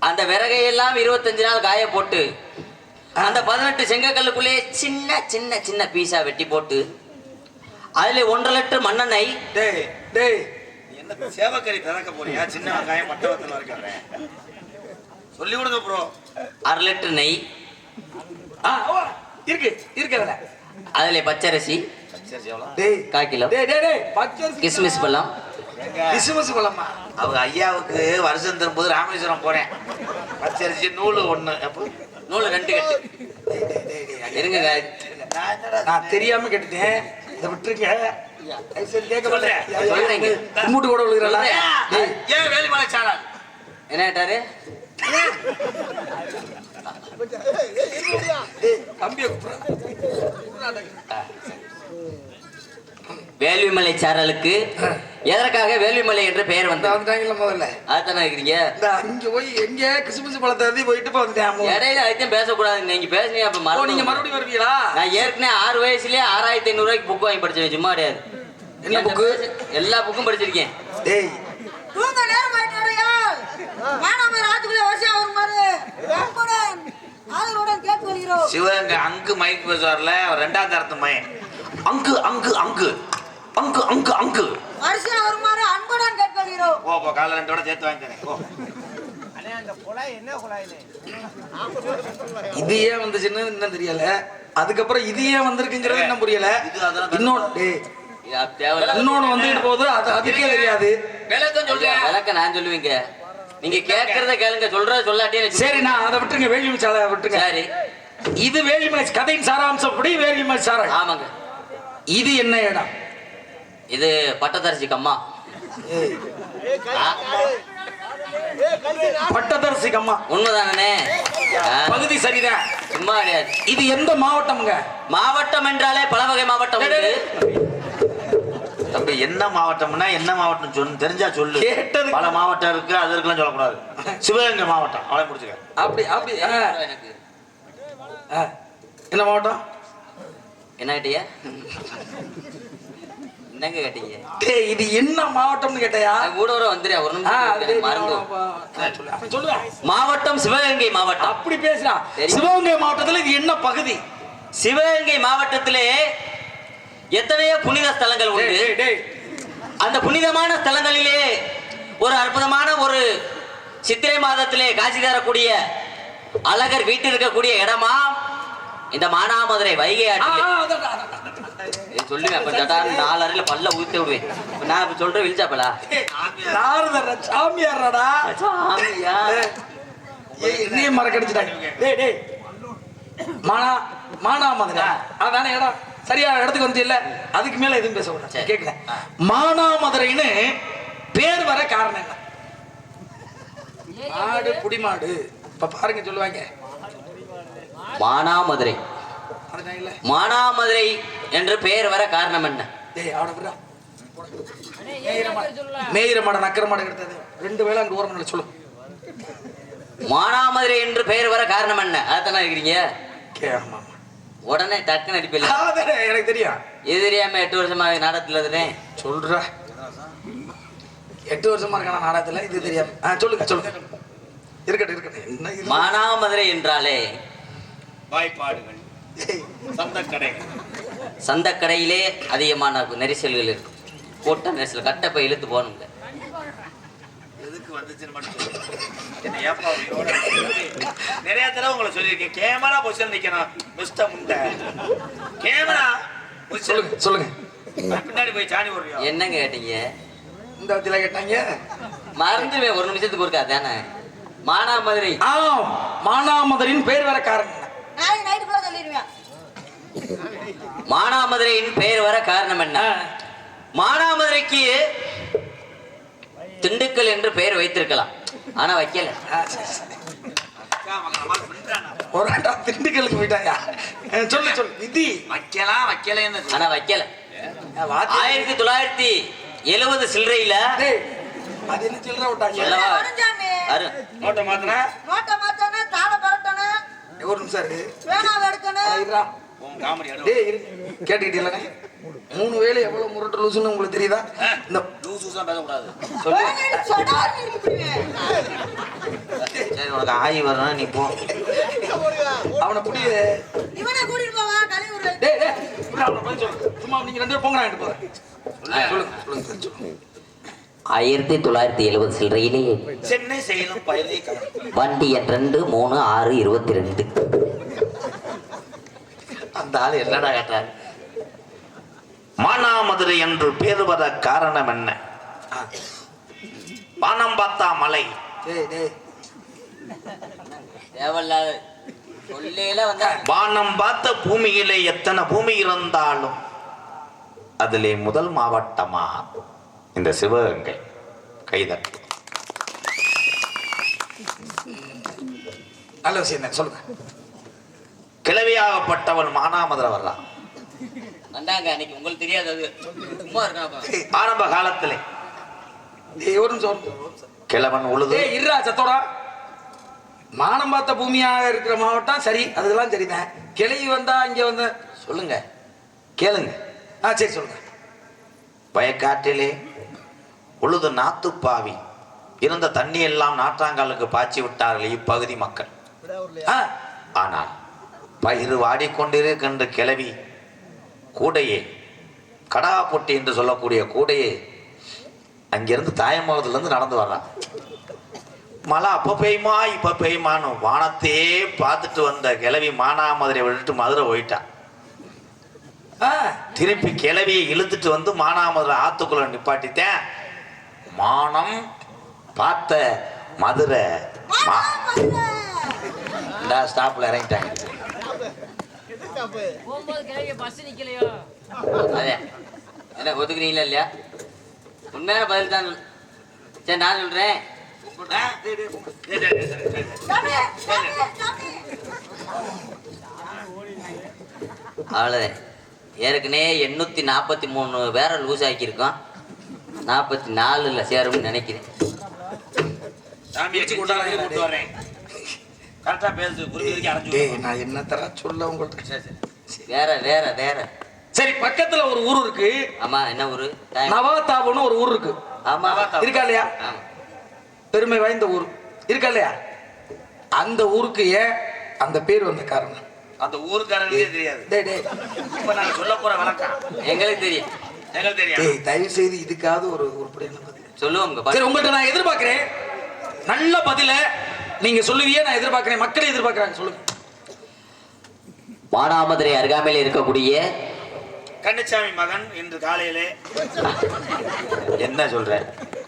அந்த விறகையெல்லாம் 25 நாள் காய போட்டு அந்த 18 செங்கக்கல்லுக்குள்ளே சின்ன சின்ன சின்ன பீஸா வெட்டி போட்டு அதுல 1.5 லிட்டர் மண்ணெண்ணெய். என்ன சேவக்கறி திறக்க போறியா? சின்ன வெங்காயம் மட்டவத்தில் வரைக்கும் சொல்லி விடுங்க ப்ரோ. 1/2 லிட்டர் நெய் இருக்கு இருக்கு. அதுல பச்சரிசி 1/4 கிலோ. கிஸ்மிஸ் பழம். கிஸ்மிஸ் பழமா? அவங்க ஐயாவுக்கு வருஷம் திரும்பும்போது ராமேஸ்வரம் போறேன். பச்சரிசி நூல் 1, நூல் 2 கட்டு. இருங்க, நான் தெரியாம கேட்டுட்டேன். இதை விட்டுருங்க. கேட்க மாட்டேன். கும்பிட்டு கூட விழுகிறா. ஏன் வேலிமலை சாரல் என்ன கேட்டாரு? வேள்விமலை சாரலுக்கு எதற்காக வேள்விமலை என்று பெயர் வந்தாங்க முதல்ல? அதுதானே இருக்கிறீங்க. இங்க போய் எங்க கிறிஸ்துமஸ் பழத்தை போயிட்டு வந்துட்டேன். இடையில அதுவும் பேசக்கூடாது. நீங்க பேசுனீங்க அப்ப நீங்க மறுபடியும் வருவீங்களா? நான் ஏற்கனவே 6 வயசுலயே 6500 ரூபாய்க்கு புக் வாங்கி படிச்சேன். சும்மா கிடையாது. என்ன புக்கு? எல்லா புக்கும் படிச்சிருக்கேன். டேய் தூங்க நேரம் ஆயிட்டாடையால் மானாம ராத்துக்குள்ளே வசியா வருமாறு அன்புடன் ஆதரவுடன் கேட்டு வருகிறோம். சிவகங்கை அங்கு மைக் பேசுவார்ல அவர் ரெண்டாவது தரத்து மயன். அங்கு அங்கு அங்கு அங்கு அங்கு அங்கு வரிசையா வருமாறு அன்புடன் கேட்டு வருகிறோம். போ காலை ரெண்டோட சேர்த்து வாங்கி தரேன் போ. இது ஏன் வந்துச்சுன்னு இன்னும் தெரியல. அதுக்கப்புறம் இது ஏன் வந்திருக்குங்கிறது இன்னும் புரியல. இன்னொன்னு வந்துட்டு போகுது அது அதுக்கே தெரியாது. விளக்க நான் சொல்லுவீங்க, நீங்க கேட்கறத கேளுங்க, சொல்றத சொல்லாட்டியே சரி நான் அதை விட்டுருங்க, வேலிமலை சாலை விட்டுருங்க. சரி, இது வேலிமலை கதையின் சாராம்சம் படி வேலிமலை சாலை. ஆமாங்க. இது என்ன இடம்? இது பட்டத்தரசி கம்மா. பட்டத்தரசி கம்மா உண்மைதானே? பகுதி சரிதான், சும்மா கிடையாது. இது எந்த மாவட்டம்ங்க? மாவட்டம் என்றாலே பல வகை மாவட்டம் உண்டு. தம்பி என்ன மாவட்டம்னா என்ன மாவட்டம் சொல்லு, தெரிஞ்சா சொல்லு. கேட்டது பல மாவட்டம் இருக்கு, அது இருக்கலாம் சொல்லக்கூடாது. சிவகங்கை மாவட்டம் அவளை முடிச்சுக்க. அப்படி அப்படி எனக்கு என்ன மாவட்டம்? என்ன கேட்டீங்க? என்னங்க கேட்டீங்க? இது என்ன மாவட்டம்னு கேட்டையா? கூட ஒரு வந்துறியா ஒரு நிமிஷம் மறந்து சொல்லுங்க. மாவட்டம் சிவகங்கை மாவட்டம். அப்படி பேசுறா. சிவகங்கை மாவட்டத்துல இது என்ன பகுதி? சிவகங்கை மாவட்டத்திலே எத்தனையோ புனித ஸ்தலங்கள் உண்டு. அந்த புனிதமான ஸ்தலங்களிலே ஒரு அற்புதமான ஒரு சித்திரை மாதத்திலே காட்சி தரக்கூடிய அழகர் வீட்டு இருக்கக்கூடிய இடமா இந்த மானாமதுரை வைகை ஆற்றிலே. சொல்லுவேன் அப்ப சட்டாரு 4 அறையில பல்ல ஊத்தி விடுவேன். நான் இப்ப சொல்றேன் விழிச்சாப்பலா சாமியாரடா சாமியா என்னையும் மறக்கடிச்சிட்டாங்க. மானாமதுரை அதான இடம். சரியான இடத்துக்கு வந்து இல்ல, அதுக்கு மேல எதுவும் பேச கூடாது. கேட்கல. மானாமதுரைன்னு பேர் வர காரணம் என்ன? மாடு புடிமாடு இப்ப பாருங்க சொல்லுவாங்க. மானாமதுரை மானாமதுரை என்று பெயர் வர காரணம் என்ன? மேயிற மாட நக்கர மாடு எடுத்தது 2 வேளை அங்க ஓரமல்ல சொல்லு. மானாமதுரை என்று பெயர் வர காரணம் என்ன? அதானே இருக்கிறீங்க. கேமா உடனே டக்குன்னு அடிப்பில்ல. எனக்கு தெரியும். இது தெரியாம 8 வருஷமா நாடகத்துல இருந்தேன். சொல்ற 8 வருஷமா இருக்கான நாடகத்துல இது தெரியாம சொல்லுங்க சொல்லுங்க. இருக்கட்டும் இருக்கட்டும். என்ன இது? மானாமதுரை என்றாலே வாய்ப்பாடுகள், சந்தக்கடைகள். சந்தக்கடையிலே அதிகமான நெரிசல்கள் இருக்கும். கூட்ட நெரிசல் கட்டப்பை இழுத்து போகணுங்க. எதுக்கு வந்துச்சுன்னு மட்டும் சொல்லு. என்ன ஏப்பா உயிரோட நிறைய தடவை உங்களை சொல்லியிருக்கேன். கேமரா பொசிஷன் நிக்கணும் மிஸ்டர் முண்டை. கேமரா சொல்லுங்க சொல்லுங்க. பின்னாடி போய் சாணி போடுறியா? என்னங்க கேட்டீங்க? இந்த இடத்துல கேட்டாங்க. மறந்துவேன் ஒரு நிமிஷத்துக்கு ஒருக்கா தானே. மானாமதுரை மானாமதுரையின் பேர் வர காரணம் என்ன? நாளைக்கு நைட்டு கூட சொல்லிடுவேன். மானாமதுரையின் பெயர் வர காரணம் என்ன? மானாமதுரைக்கு திண்டுக்கல் என்று பெயர் வைத்திருக்கலாம், ஆனா வைக்கல. ஒரு திண்டுக்கலுக்கு போயிட்டாயா? சொல்லு சொல்லு. விதி வைக்கலாம் வைக்கலன்னு ஆனா வைக்கல. 1970 சில்லறையில அது என்ன சில்லற விட்டாங்க? அருஞ்சாமி நோட்டை மாத்தினா நோட்டை மாத்தணும், தாளை பரட்டணும், ஒரு நிமிஷம் இருக்கு. வேணாவை எடுக்கணும். உன் காமெடி கேட்டுக்கிட்டீங்களே 3 வேளை எவ்வளவு முரட்டு லூசுன்னு உங்களுக்கு தெரியுதா? இந்த லூசூஸா பேசக்கூடாது. சொல்லு. சொடான்னு இருப்பிடுவேன். சரி உனக்கு ஆயி வரணும் நீ போ. அவனை புடி. இவனை கூட்டிட்டு போவா கழிவுற. அவனை போய் சொல்லு. சும்மா நீங்க 2 பேரும் போங்க, நான் போறேன். சொல்லுங்க சொல்லுங்க சொல்லுங்க. 1970 சில்லறையிலே சென்னை சேலம் பயிலே வண்டி எண் 2 3 6 22. அந்த ஆள் என்னடா கேட்டார்? மானாமதுரை என்று பேர் வர காரணம் என்ன? வானம் பார்த்தா மலை. தேவையில்லாத சொல்லேல வந்தா வானம் பார்த்த பூமியிலே எத்தனை பூமி இருந்தாலும் அதிலே முதல் மாவட்டமா இந்த சிவகங்கை. கைதட்டு. நல்ல விஷயம் தான், சொல்லுங்க. கிளவியாகப்பட்டவன் மானாமதுரை வர்றான். வந்தாங்க அன்னைக்கு. உங்களுக்கு தெரியாது, சும்மா இருக்கான். ஆரம்ப காலத்திலே ஒரு நிமிஷம் கிழவன் உழுது இருறா சத்தோட. மானம் பார்த்த பூமியாக இருக்கிற மாவட்டம் சரி, அதெல்லாம் சரிதான். கிளவி வந்தா இங்க வந்து சொல்லுங்க கேளுங்க. சரி சொல்லுங்க. வயக்காட்டிலே உழுது நாத்துப்பாவி இருந்த தண்ணி எல்லாம் நாற்றாங்காலுக்கு பாய்ச்சி விட்டார்கள் இப்பகுதி மக்கள். ஆனால் பயிர் வாடிக்கொண்டிருக்கின்ற கிளவி கூடையே கடாப்பொட்டி என்று சொல்லக்கூடிய கூடையே அங்கிருந்து தாயமங்கலத்திலிருந்து நடந்து வர்றான். மழை அப்போ பெய்யுமா இப்போ பெய்யுமான்னு வானத்தையே பார்த்துட்டு வந்த கிளவி மானாமதுரை விட்டுட்டு மதுரை போயிட்டான். திருப்பி கிளவியை இழுத்துட்டு வந்து மானாமதுரை ஆத்துக்குள்ள நிப்பாட்டித்தேன். மானம் பார்த்த மதுரை ஸ்டாப்ல இறங்கிட்டாங்க. அதே என்ன ஒத்துக்கிறீங்களா இல்லையா? உண்மையான பதில் தான். சரி நான் சொல்றேன். அவ்வளோதான். ஏற்கனவே 843 பேரை லூஸ் ஆக்கியிருக்கோம். 44 சேரும்னு நினைக்கிறேன். நான் என்ன தர சொல்ல உங்களுக்கு. வேற வேற வேற சரி, பக்கத்துல ஒரு ஊர் இருக்கு. ஆமா, என்ன ஊரு? நவாத்தாவுன்னு ஒரு ஊர் இருக்கு. ஆமா, இருக்கா இல்லையா? பெருமை வாய்ந்த ஊர் இருக்கா இல்லையா? அந்த ஊருக்கு ஏன் அந்த பேர் வந்த காரணம் அந்த ஊருக்காரங்களே தெரியாது. இப்ப நான் சொல்ல போற வழக்கம் எங்களுக்கு தெரியும். எங்களுக்கு தெரியும். தயவு செய்து இதுக்காவது ஒரு உருப்படியான பதில் சொல்லுவோம். சரி, உங்கள்கிட்ட நான் எதிர்பார்க்கிறேன். நல்ல பதில நீங்க சொல்லுவீங்க, நான் எதிர்பார்க்கிறேன். மக்களே எதிர்பார்க்கிறாங்க. சொல்லுங்க. மானாமதுரை அருகாமையில் இருக்கக்கூடிய கண்ணுச்சாமி மகன் இன்று காலையிலே என்ன சொல்ற?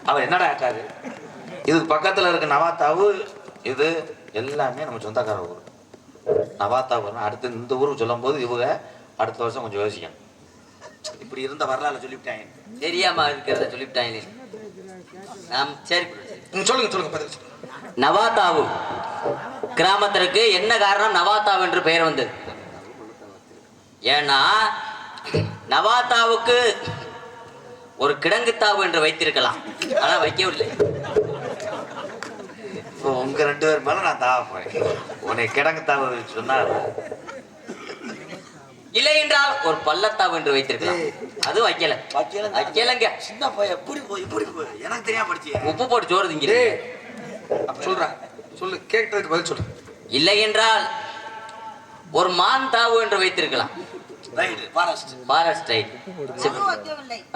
அவன் என்னடா ஆக்காது? இதுக்கு பக்கத்துல இருக்க நவாத்தாவு, இது எல்லாமே நம்ம சொந்தக்கார ஊர். நவாத்தாவு அடுத்து இந்த ஊருக்கு சொல்லும் போது இவங்க அடுத்த வருஷம் கொஞ்சம் யோசிக்கணும். இப்படி இருந்த வரலாறு சொல்லிவிட்டாங்க. தெரியாம இருக்கிறத சொல்லிவிட்டாங்க. நாம் சரி சொல்லுங்க சொல்லுங்க பதில் சொல்லுங்க. நவாத்தாவு கிராமத்திற்கு என்ன காரணம் நவாத்தாவு என்று பெயர் வந்தது? ஏன்னா நவாத்தாவுக்கு ஒரு கிடங்குத்தாவு என்று வைத்திருக்கலாம், ஆனா வைக்கவில்லை. உங்க 2 பேர் மேல நான் தாவ போறேன். உன்னை கிடங்கு தாவ சொன்னா இல்லை என்றால் ஒரு பள்ளத்தாவு என்று வைத்திருக்கலாம், அது வைக்கல. வைக்கலங்க. சின்ன பையன் எப்படி போய் எனக்கு தெரியாம படிச்சியா? உப்பு போட்டு சோறு திங்க சொல்றேன். சொல்லு, கேட்டதுக்கு பதில் சொல்லு. இல்லை என்றால் ஒரு மான் தாவு என்று வைத்திருக்கலாம்.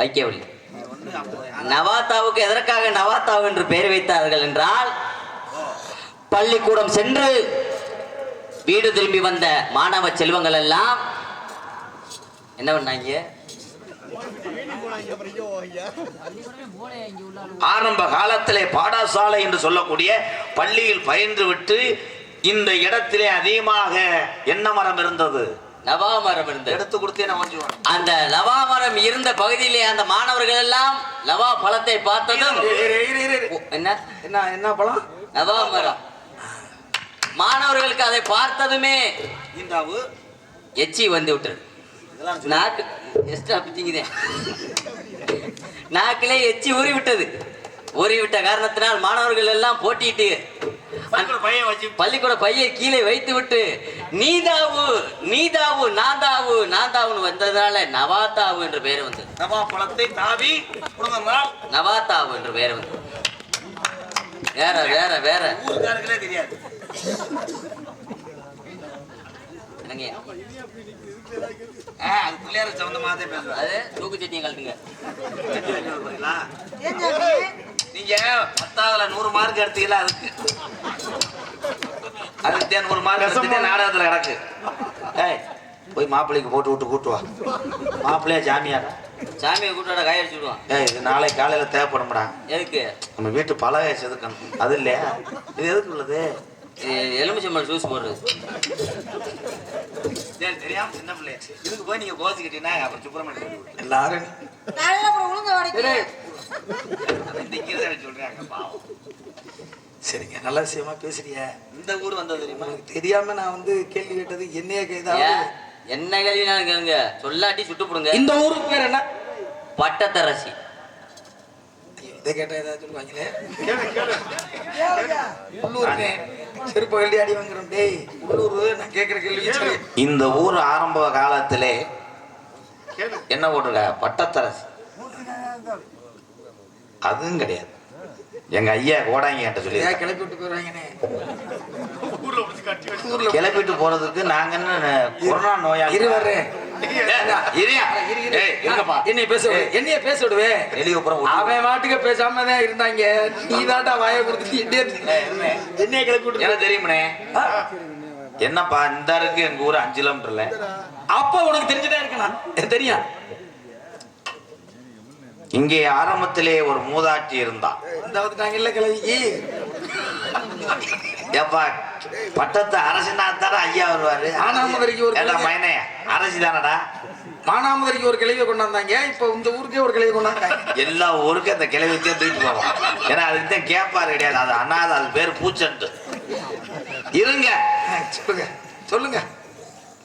வைக்கவில்லை. நவாத்தாவுக்கு எதற்காக நவாத்தாவு என்று பெயர் வைத்தார்கள் என்றால், பள்ளிக்கூடம் சென்று வீடு திரும்பி வந்த மாணவ செல்வங்கள் எல்லாம் என்ன பண்ணாங்க? ஆரம்ப காலத்திலே பாடசாலை என்று சொல்லக்கூடிய பள்ளியில் பயின்று விட்டு இந்த இடத்திலே அதிகமாக என்ன மரம் இருந்தது? நவா மரம் இருந்தது. எடுத்து கொடுத்தே. அந்த லவா மரம் இருந்த பகுதியிலே அந்த மாணவர்கள் எல்லாம் லவா பழத்தை பார்த்ததும் என்ன என்ன என்ன பழம்? நவா மரம். மாணவர்களுக்கு அதை பார்த்ததுமே எச்சி வந்து விட்டது. நாக்கு எக்ஸ்ட்ரா பிச்சிங்குதே, நாக்கிலே எச்சி ஊறி விட்டது. ஊறிவிட்ட காரணத்தினால் மாணவர்கள் எல்லாம் போட்டிட்டு பள்ளிக்கூட பையை கீழே வைத்து விட்டு நீதாவு நீதாவு நாதாவு நாதாவுன்னு வந்ததுனால நவாத்தாவு என்று பெயர் வந்தது. நவா பழத்தை தாவி நவாத்தாவு என்று பெயர் வந்தது. வேற வேற வேற ஊருக்காரங்களே தெரியாது. என்னங்க அது பிள்ளையார் சம்பந்தமாதே பேசுறேன். அது தூக்கு சட்டியை கழட்டுங்க. நீங்க 10ஆவதுல 100 மார்க் எடுத்தீங்களா? அதுக்கு 100 மார்க் எடுத்துட்டு நாடகத்துல கிடக்கு. ஏய், போய் மாப்பிள்ளைக்கு போட்டு விட்டு கூட்டு வா. மாப்பிள்ளையா ஜாமியாரா? சாமியை கூட்டோட காய அடிச்சு விடுவான். ஏய், இது நாளைக்கு காலையில தேவைப்படும்டா. எதுக்கு? நம்ம வீட்டு பலகை செதுக்கணும். அது இல்லையா? இது எதுக்கு உள்ளது? எலுமிச்சம்பழம் ஜூஸ் போடுறது. தெரியாம சின்ன பிள்ளைய இதுக்கு போய் நீங்க கோச்சிக்கிட்டீங்கன்னா அப்புறம் சுப்பிரமணியம் எல்லாரும் சொல்றாங்க. பாவம். சரிங்க, நல்ல விஷயமா பேசுறிய. இந்த ஊர் வந்தது தெரியுமா? தெரியாம நான் வந்து கேள்வி கேட்டது என்னைய கைதா? என்ன கேள்வினாலும் கேளுங்க, சொல்லாட்டி சுட்டு போடுங்க. இந்த ஊருக்கு பேர் என்ன? பட்டத்தரசி. இதை கேட்டா ஏதாவது சொல்லுவாங்களே. உள்ளூர் செருப்பு வெள்ளி அடி வாங்குறோம். டேய், உள்ளூர் நான் கேட்கிற கேள்வி. இந்த ஊர் ஆரம்ப காலத்திலே என்ன போட்டிருக்க? பட்டத்தரசி. அதுவும் கிடையாது. எங்க ஐயா கோடாங்க என்கிட்ட சொல்லி ஏன் கிளப்பி விட்டு போயிடுவாங்கண்ணே? ஊர்ல பிடிச்சி கட்டி வச்சு கிளப்பிட்டு போறதுக்கு நாங்க என்ன கொரோனா நோயா இரு வர்றேன். என்னைய பேச விடு, என்னைய பேச விடுவே. அவன் மாட்டுக்கு பேசாம தான் இருந்தாங்க. நீ தாண்டா வாயை கொடுத்துட்டு என்னைய கிளப்பி விட்டு எனக்கு தெரியுமனே. என்னப்பா இந்த இருக்கு எங்க ஊர் 5 கிலோமீட்டர்ல. அப்ப உனக்கு தெரிஞ்சுதான் இருக்கலாம். தெரியும். இங்கே ஆரம்பத்திலே ஒரு மூதாட்டி இருந்தா. வந்துட்டாங்க இல்ல கிளவி. ஏப்பா பட்டத்தை அரசினா தானே ஐயா வருவாரு. மானாமதுரைக்கு ஒரு மைனே அரசி தானடா. மானாமதுரைக்கு ஒரு கிளவியை கொண்டாந்தாங்க. இப்ப இந்த ஊருக்கே ஒரு கிளவி கொண்டாந்தாங்க. எல்லா ஊருக்கும் அந்த கிளவிக்கே தூக்கிட்டு போவோம். ஏன்னா அதுக்கு தான் கேட்பாரு கிடையாது. அது அண்ணாது, அது பேர் பூச்சட்டு. இருங்க சொல்லுங்க சொல்லுங்க.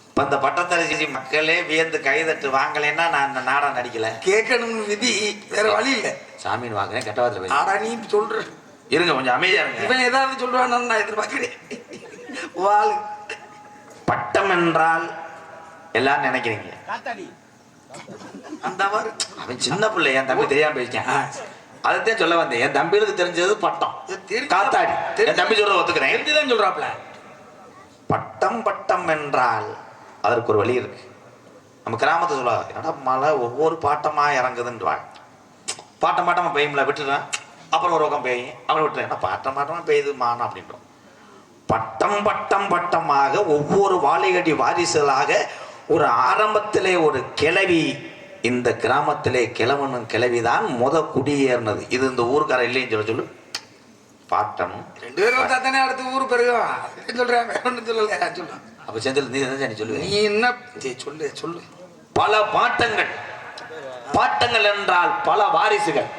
இப்ப இந்த பட்டத்தரசி மக்களே வியந்து கைதட்டு வாங்கலைன்னா நான் இந்த நாடகம் நடிக்கல. கேட்கணும்னு விதி, வேற வழி இல்ல. சாமின்னு வாங்குறேன் கெட்டவாத்துல போய். ஆடா நீ சொல்ற. இருங்க கொஞ்சம் அமைதியா இருங்க. இவன் ஏதாவது சொல்றான்னு நான் எதிர்பார்க்கிறேன். வாழு. பட்டம் என்றால் எல்லாம் நினைக்கிறீங்க. அந்த மாதிரி அவன் சின்ன பிள்ளை, என் தம்பி தெரியாம போயிருக்கேன். அதைத்தான் சொல்ல வந்தேன். என் தம்பிகளுக்கு தெரிஞ்சது பட்டம், காத்தாடி. என் தம்பி சொல்ற ஒத்துக்கிறேன். தெரிஞ்சுதான் சொல்றாப்ல. பட்டம் பட்டம் என்றால் அதற்கு ஒரு வழி இருக்கு. நம்ம கிராமத்தை சொல்லுவாங்க, என்னடா மழை ஒவ்வொரு பாட்டமா இறங்குதுன்றாங்க. பாட்டம் பாட்டமா பெய்யும்ல, விட்டுறேன். அப்புறம் ஒரு பக்கம் பெய்யும், அப்புறம் விட்டுறேன். என்ன பாட்டம் பாட்டமா பெய்யுது மானம் அப்படின்றோம். பட்டம் பட்டம் பட்டமாக ஒவ்வொரு வாழையடி வாரிசுகளாக ஒரு ஆரம்பத்திலே ஒரு கிளவி, இந்த கிராமத்திலே கிழவனும் கிளவிதான் குடியேறினது. இது இந்த ஊருக்கார இல்லைன்னு சொல்லு. பாட்டம் 2 பேரும் வந்தா தானே அடுத்த ஊரு பெருகும் சொல்றேன். வேற ஒன்றும் சொல்லல. சொல்லு. அப்ப செந்தில் நீ என்ன சொல்லுவேன்? நீ என்ன சொல்லு சொல்லு. பல பாட்டங்கள். பாட்டங்கள் என்றால் பல வாரிசுகள்.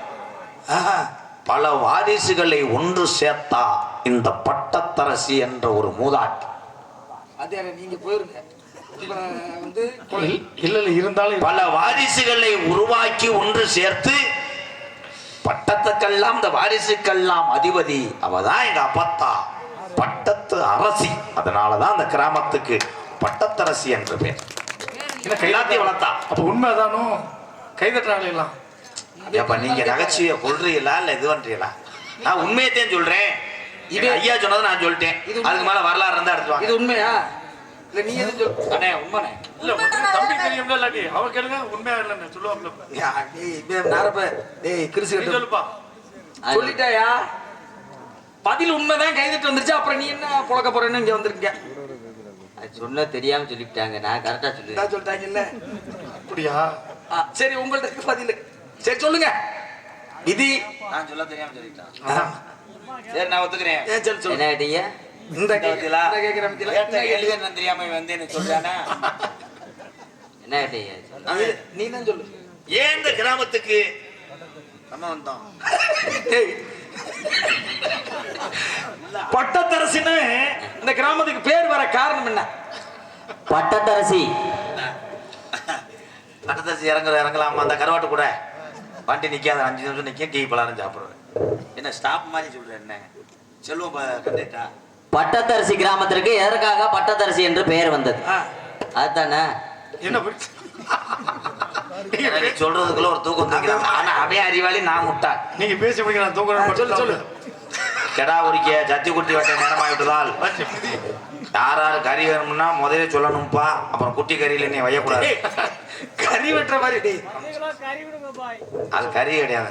பல வாரிசுகளை ஒன்று சேர்த்தா இந்த பட்டத்தரசி என்ற ஒரு மூதாட்டி. அதே நீங்க போயிருங்க. வந்து இல்ல இல்ல இருந்தாலும் பல வாரிசுகளை உருவாக்கி ஒன்று சேர்த்து பட்டத்துக்கெல்லாம் இந்த வாரிசுக்கெல்லாம் அதிபதி அவதான் எங்க அப்பத்தா, பட்டத்து அரசி. அதனாலதான் அந்த கிராமத்துக்கு பட்டத்தரசி என்று பேர். எல்லாத்தையும் வளர்த்தா. அப்ப உண்மைதானோ? கைதட்டாளே எல்லாம். அப்ப நீங்க நகைச்சுவையை கொள்றீங்களா இல்ல இது பண்றீங்களா? நான் உண்மையத்தையும் சொல்றேன். இது ஐயா சொன்னதை நான் சொல்லிட்டேன். அதுக்கு மேல வரலாறு இருந்தா எடுத்துவாங்க. இது உண்மையா இல்ல நீ எதுவும் சொல். அண்ணே உண்மைனே. இல்ல தம்பி தெரியும்ல இல்லாட்டி அவ கேளுங்க. உண்மையா இல்லன்னு சொல்லுவாப்ல. டேய் நாரப்ப டேய் கிறிஸ்து நீ சொல்லுப்பா. சொல்லிட்டாயா? பதில் உண்மைதான். கைதிட்டு வந்துருச்சு. அப்புறம் நீ என்ன புழக்க போறேன்னு இங்க வந்திருக்க? அது சொன்ன தெரியாம சொல்லிட்டாங்க. நான் கரெக்டா சொல்லுவேன். சொல்லிட்டாங்க இல்ல? அப்படியா? சரி உங்கள்ட்ட பதில். சரி சொல்லுங்க. விதி நான் சொல்ல தெரியாம சொல்லிட்டேன். சரி நான் ஒத்துக்கிறேன். ஏன் சொல்லு சொல்லு. என்ன கேட்டீங்க? இந்த கேக்குறேன் தெரியாம வந்து என்ன சொல்றானா? என்ன கேட்டீங்க? நீ தான் சொல்லு. ஏன் இந்த கிராமத்துக்கு நம்ம வந்தோம்? பட்டத்தரசின்னு இந்த கிராமத்துக்கு பேர் வர காரணம் என்ன? பட்டத்தரசி. பட்டத்தரசி இறங்கலாமா? அந்த கருவாட்டு கூட வண்டி நிக்காத 5 நிமிஷம் நிக்க, டீ பலாரம் சாப்பிடுவேன். என்ன ஸ்டாப் மாதிரி சொல்றேன்? என்ன செல்வம் கண்டேட்டா? பட்டத்தரசி கிராமத்திற்கு எதற்காக பட்டத்தரசி என்று பெயர் வந்தது? அதுதானே. என்ன சொல்றதுக்குள்ள ஒரு தூக்கம் தூக்கிறாங்க. ஆனா அவன் அறிவாளி, நான் முட்டா. நீங்க பேசி முடிக்க நான் தூங்குறேன். சொல்லு சொல்லு. கெடா உரிக்க சத்தி குட்டி வெட்ட நேரமாகிட்டுதால் யார் யாரு கறி வேணும்னா முதலே சொல்லணும்ப்பா. அப்புறம் குட்டி கறியில நீ வையக்கூடாது. கறி வெட்டுற மாதிரி. அது கறி கிடையாது.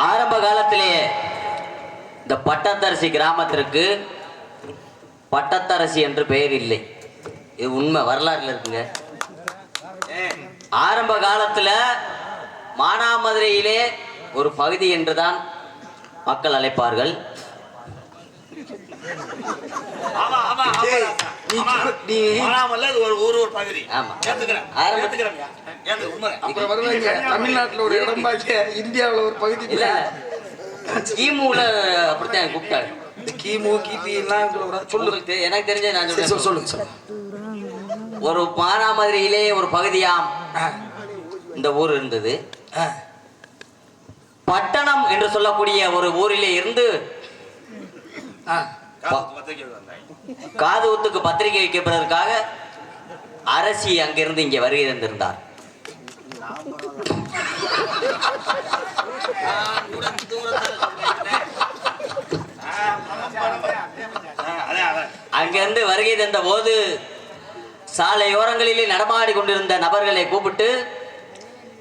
ஆரம்ப காலத்திலேயே இந்த பட்டத்தரசி கிராமத்திற்கு பட்டத்தரசி என்று பெயர் இல்லை. இது உண்மை, வரலாறுல இருக்குங்க. ஆரம்ப காலத்துல மானாமதுரையிலே ஒரு பகுதி என்றுதான் மக்கள் அழைப்பார்கள். தமிழ்நாட்டுல ஒரு இடம் பாக்க இந்தியாவுல ஒரு பகுதி இல்ல கிமுல அப்படித்தான் கூப்பிட்டாரு. கிமு கிபி எல்லாம் சொல்லு. எனக்கு தெரிஞ்ச நான் சொல்றேன். சொல்லுங்க. ஒரு மானாமதுரையிலே ஒரு பகுதியாம் இந்த ஊர் இருந்தது. பட்டணம் என்று சொல்லக்கூடிய ஒரு ஊரிலே இருந்து காது ஊத்துக்கு பத்திரிகை வைக்கப்படுவதற்காக அரசி அங்கிருந்து இங்கே வருகை தந்திருந்தார். அங்கிருந்து வருகை தந்த போது சாலையோரங்களிலே நடமாடி கொண்டிருந்த நபர்களை கூப்பிட்டு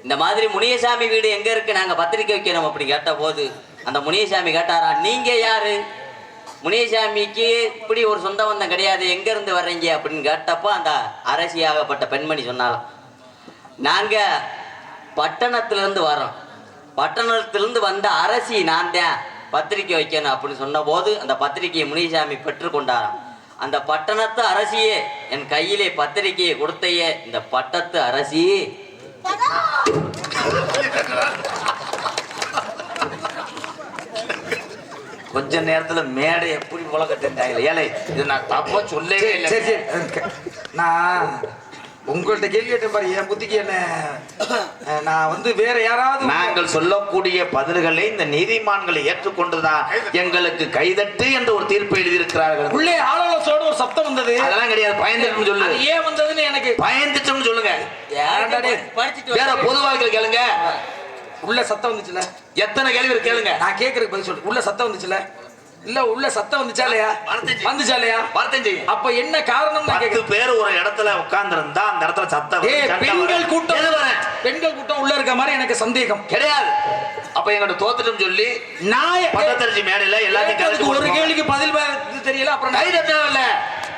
இந்த மாதிரி முனியசாமி வீடு எங்க இருக்கு, நாங்க பத்திரிக்கை வைக்கணும் அப்படி கேட்ட போது அந்த முனியசாமி கேட்டாரா, நீங்க யாரு, முனியசாமிக்கு இப்படி ஒரு சொந்த பந்தம் கிடையாது, எங்க இருந்து வர்றீங்க அப்படின்னு கேட்டப்போ அந்த அரசியாகப்பட்ட பெண்மணி சொன்னாலும், நாங்க பட்டணத்திலிருந்து வரோம், பட்டணத்திலிருந்து வந்த அரசி நான் தான், பத்திரிக்கை வைக்கணும் அப்படின்னு சொன்ன போது அந்த பத்திரிகையை முனியசாமி பெற்றுக்கொண்டாராம். அந்த பட்டணத்து அரசியே என் கையிலே பத்திரிகையை கொடுத்தையே இந்த பட்டத்து அரசி கொஞ்ச நேரத்துல மேடை எப்படி புழக்கட்டாங்க ஏழை, இது நான் தப்பா சொல்லவே இல்லை. சரி சரி, நான் உங்கள்ட்ட கேள்வி கேட்டேன் பாரு, என் புத்திக்கு என்ன நான் வந்து வேற யாராவது நாங்கள் சொல்லக்கூடிய பதில்களை இந்த நீதிமான்களை ஏற்றுக்கொண்டுதான் எங்களுக்கு கைதட்டு என்று ஒரு தீர்ப்பு எழுதியிருக்கிறார்கள். உள்ளே ஆளோசோடு ஒரு சப்தம் வந்தது. அதெல்லாம் கிடையாது, பயந்துட்டு சொல்லு. ஏன் வந்ததுன்னு எனக்கு பயந்துட்டு சொல்லுங்க. வேற பொது வாழ்க்கையில் கேளுங்க. உள்ள சத்தம் வந்துச்சுல, எத்தனை கேள்வி இருக்கு கேளுங்க. நான் கேட்கறதுக்கு பதில் சொல்லு. உள்ள சத்தம் வந்துச்சுல, இல்ல உள்ள சத்தம் வந்துச்சா இல்லையா, வந்துச்சா இல்லையா, அப்ப என்ன காரணம்? 10 பேர் ஒரு இடத்துல உட்கார்ந்து இருந்தா அந்த இடத்துல சத்தம். பெண்கள் கூட்டம் உள்ள இருக்க மாதிரி எனக்கு சந்தேகம் கிடையாது. அப்ப எங்கிட்ட தோத்துட்டும் சொல்லி நான் பட்டத்தரிசி மேடையில எல்லாத்தையும் ஒரு கேள்விக்கு பதில் தெரியல, அப்புறம் கை தட்டல.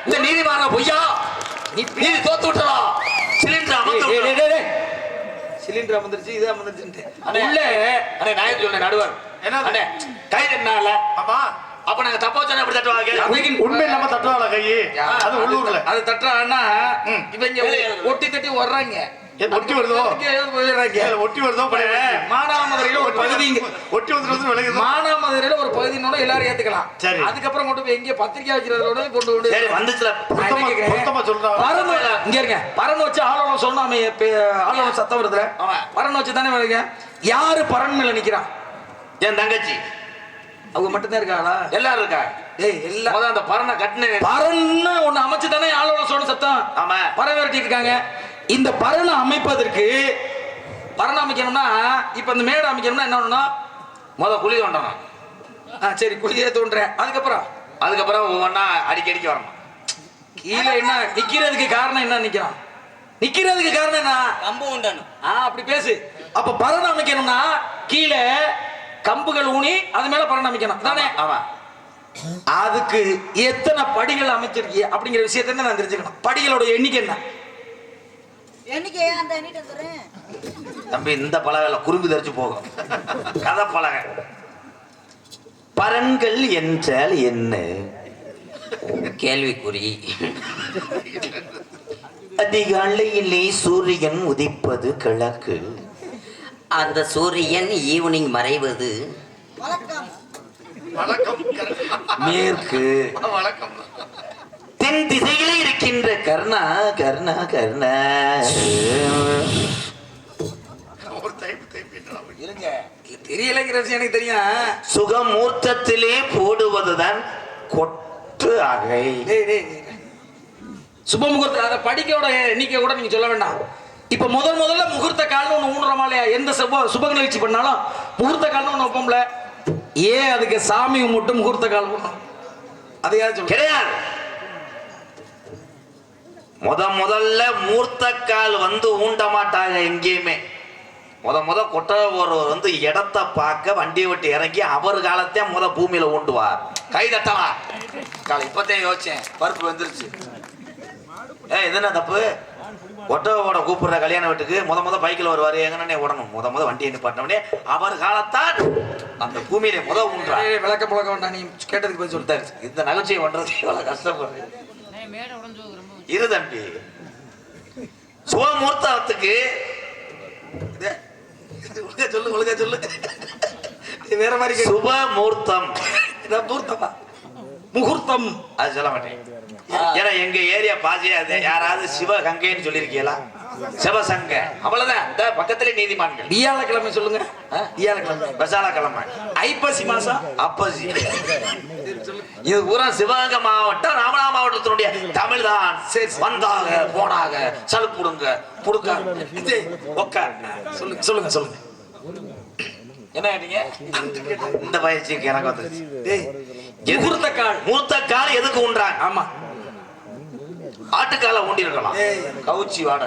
இந்த நீதிமான பொய்யா, நீதி தோத்து விட்டா சிலிண்டர் அமர்ந்துருச்சு, இது அமர்ந்துருச்சு உள்ள. நான் சொல்றேன் நடுவர் என்ன கை தட்டினால. ஆமா, அப்ப நாங்க தப்பா சொன்னா எப்படி தட்டுவாங்க? உண்மை நம்ம தட்டுவாங்க கையே, அது உள்ளூர்ல அது தட்டுறாங்கன்னா இவங்க ஒட்டி தட்டி வர்றாங்க. ஒட்டி வருதோ ஒட்டி வருதோ மானாமதுரையில ஒரு பகுதி, ஒட்டி வந்து மானாமதுரையில ஒரு பகுதினோட எல்லாரும் ஏத்துக்கலாம். சரி, அதுக்கப்புறம் கொண்டு போய் எங்க பத்திரிக்கை வைக்கிறதோட கொண்டு வந்து வந்துச்சுல இங்க இருங்க. பரன் வச்சு ஆளோட சொன்னாமே, ஆளோட சத்தம் வருதுல, பரன் வச்சு தானே வருங்க. யாரு பரன் மேல நிக்கிறான்? என் தங்கச்சி. அவங்க மட்டும்தான் இருக்காங்களா? எல்லாரும் இருக்கா? ஏய் எல்லாம் அந்த பரனை கட்டின பரன்னு ஒண்ணு அமைச்சு தானே ஆளோட சொன்ன சத்தம். ஆமா, பறவை வெட்டி இருக்காங்க. இந்த பரணை அமைப்பதற்கு, பரணை அமைக்கணும்னா இப்ப இந்த மேடை அமைக்கணும்னா என்ன பண்ணணும்? குழி தோண்டணும். சரி, குழியே தோன்றேன். அதுக்கப்புறம் ஒவ்வொன்னா அடிக்கடிக்கு வரணும். கீழே என்ன நிக்கிறதுக்கு காரணம் என்ன? நிக்கிறதுக்கு காரணம் என்ன? கம்பு உண்டணும். அப்படி பேசு. அப்ப பரணை அமைக்கணும்னா கீழே கம்புகள் ஊனி அது மேல பரணை அமைக்கணும் தானே? ஆமா. அதுக்கு எத்தனை படிகள் அமைச்சிருக்கீங்க அப்படிங்கிற விஷயத்த நான் தெரிஞ்சுக்கணும். படிகளோட எண்ணிக்கை என்ன? தம்பி, இந்த பலகைல குறும்பு தெரிச்சு போகும். கதை பலகை. பரன்கள் என்றால் என்ன? கேள்விக்குறி. அதிகாலையிலே சூரியன் உதிப்பது கிழக்கு, அந்த சூரியன் ஈவினிங் மறைவது மேற்கு. தென் திசையிலே இருக்கின்ற கர்ணா கர்ணா கர்ணா தெரியலைங்கிற விஷயம் எனக்கு தெரியும். சுகமூர்த்தத்திலே போடுவதுதான் கொட்டு அகை. சுபமுகூர்த்த அதை படிக்கையோட எண்ணிக்கை கூட நீங்க சொல்ல வேண்டாம். இப்ப முதல்ல முகூர்த்த கால்னு ஒண்ணு ஊனுறோமா இல்லையா? எந்த சுப நிகழ்ச்சி பண்ணாலும் முகூர்த்த கால்னு ஒண்ணு வைப்போம்ல. ஏன் அதுக்கு சாமி மட்டும் முகூர்த்த கால் போடணும்? அதையாச்சும் கிடையாது. முதல்ல மூர்த்த கால் வந்து ஊண்ட மாட்டாங்க எங்கேயுமே. கொட்ட ஒருவர் வந்து இடத்தை பார்க்க வண்டியை விட்டு இறங்கி அவர் காலத்தையும் பூமியில ஊண்டுவார். கை தட்டலாம். இப்பத்தையும் யோசிச்சேன், பருப்பு வந்துருச்சு. இது என்ன தப்பு? ஒட்டவோட கூப்பிடுற கல்யாண வீட்டுக்கு முத பைக்கில் வருவாரு, எங்கன்னே ஓடணும். முத வண்டியை நிப்பாட்டினே அவர் காலத்தான் அந்த பூமியில ஊன்றார். விளக்க புழக்க வேண்டாம், நீ கேட்டதுக்கு போய் சொல்லிட்டாரு. இந்த நகைச்சுவை பண்றது எவ்வளவு கஷ்டப்படுறேன். இரு தம்பி, சுபமுகூர்த்தத்துக்கு சொல்லு வேற மாதிரி. சுபமுகூர்த்தம் முகூர்த்தம் அது சொல்ல மாட்டேன். ஏன்னா எங்க ஏரியா பாசியா யாராவது சிவகங்கைன்னு சொல்லிருக்கீங்களா? சிவசங்க அவ்வளவுதான். இந்த பக்கத்திலே நீதிமான்கள். வியாழக்கிழமை சொல்லுங்க. வியாழக்கிழமை, விசாலக்கிழமை, ஐப்பசி மாசம் அப்பசி. இது பூரா சிவகங்கை மாவட்டம், ராமநாத மாவட்டத்தினுடைய தமிழ் தான். வந்தாக போனாக சலுப்புடுங்க புடுக்க உட்கார். சொல்லுங்க. என்ன கேட்டீங்க? இந்த பயிற்சிக்கு எனக்கு வந்துருச்சு. டேய், எது- முகூர்த்த கால். மூர்த்த கால் எதுக்கு ஊன்றாங்க? ஆமா. ஆட்டுக்கால ஊண்டி இருக்கலாம், ஏய். கவுச்சி வாட.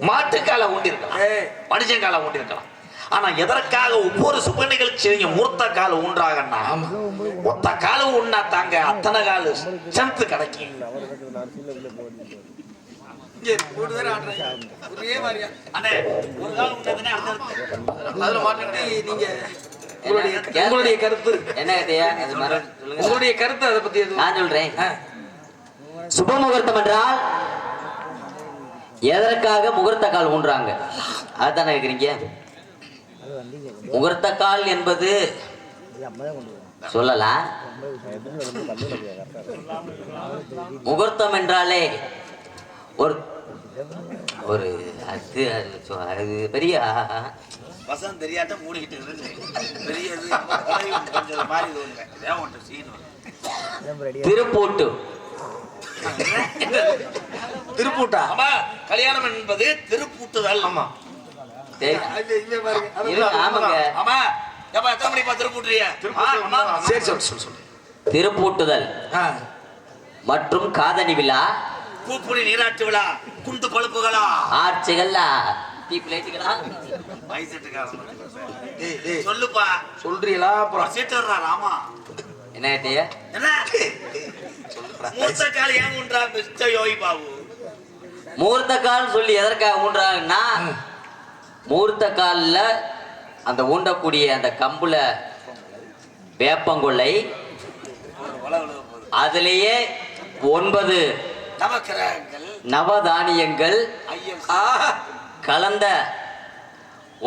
மாட்டுக்கால ஊண்டி இருக்கலாம், ஏய். மனுஷன் கால ஊண்டி இருக்கலாம். ஆனா எதற்காக ஒவ்வொரு சுப நிகழ்ச்சியும் மூர்த்த கால ஊன்றாங்கன்னா, ஒத்த கால ஊன்னா தாங்க அத்தனை கால ஸ்ட்ரென்த் கிடைக்கும். இங்க மூணு பேர் ஆடுறாங்க. ஒரே மாதிரியா? அண்ணே, ஒரு கால் ஊன்னதுன்னா அடுத்தது அதுல மாற்றம் நீங்க உங்களுடைய கருத்து என்ன கேட்டியா? அது மரம் சொல்லுங்க. உங்களுடைய கருத்து அதை பத்தி எதுவும்? நான் சொல்றேன். ஆ. சுப முகூர்த்தம் என்றால் எதற்காக முகூர்த்த கால் ஊன்றாங்க அதுதானே கேக்குறீங்க. முகூர்த்த கால் என்பது சொல்லலாம். முகூர்த்தம் என்றாலே ஒரு ஒரு அது அது பெரிய வசனம் தெரியாட்ட மூடிக்கிட்டு இருக்கு. பெரியது கொஞ்சம் மாதிரி தோணுங்க. தேவன்ட்ட சீன் வரும். திருப்பூட்டு. திருப்பூட்டா? ஆமா, கல்யாணம் என்பது திருப்பூட்டுதல். ஆமா ஆமாங்க, ஆமா. ஏப்பா எத்தனை மணிப்பா திருப்பூட்டுறிய? சரி சொல்லு. திருப்பூட்டுதல் ஆ. மற்றும் காதணி விழா, பூப்புடி நீராட்டு விழா, குண்டு பழுப்புகளா, ஆட்சிகளா, தீப்பிளைட்டுகளா. டேய், டேய், சொல்லுப்பா. சொல்றீங்களா? அப்புறம் சீட்டர்றா ராமா. என்ன கேட்டியா? என்ன மூர்த்த கால் ஏன் உண்டா மிஸ்டர் யோகி பாபு? முகூர்த்த கால் சொல்லி எதற்காக ஊன்றாங்கன்னா, முகூர்த்த கால்ல அந்த ஊண்டக்கூடிய அந்த கம்புல வேப்பங்கொள்ளை, அதிலேயே 9 நவக்கிரகங்கள், நவதானியங்கள் ஐயம் கலந்த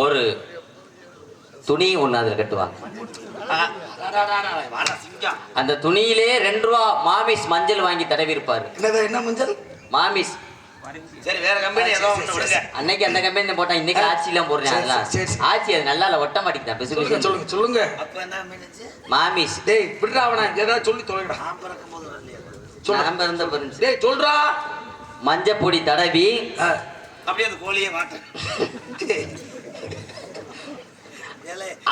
ஒரு துணி ஒண்ணு அதுல கட்டுவாங்க. சிங்கம். அந்த துணியிலே 2 ரூபா மாமிஸ் மஞ்சள் வாங்கி தடவி இருப்பாரு. என்ன மஞ்சள்? மாமிஸ். சரி, வேற கம்பெனி ஏதோ ஒண்ணு விடுங்க. அன்னைக்கு அந்த கம்பெனி போட்டா, இன்னைக்கு ஆட்சிலாம் போடுறேன். அதெல்லாம் ஆட்சி அது நல்லா ஒட்ட மாட்டேங்குது. பிசு பிசு. சொல்லுங்க. அப்ப என்ன கம்பெனி? மாமிஸ். டேய், விடுறா அவனை. ஏதாவது சொல்லி தொலைடா. நான் பிறக்கும் போது வரலையா? நான் பிறந்த பிறந்து டேய், சொல்றா. மஞ்சப்பொடி தடவி அப்படியே அந்த கோழியை மாட்டேன்.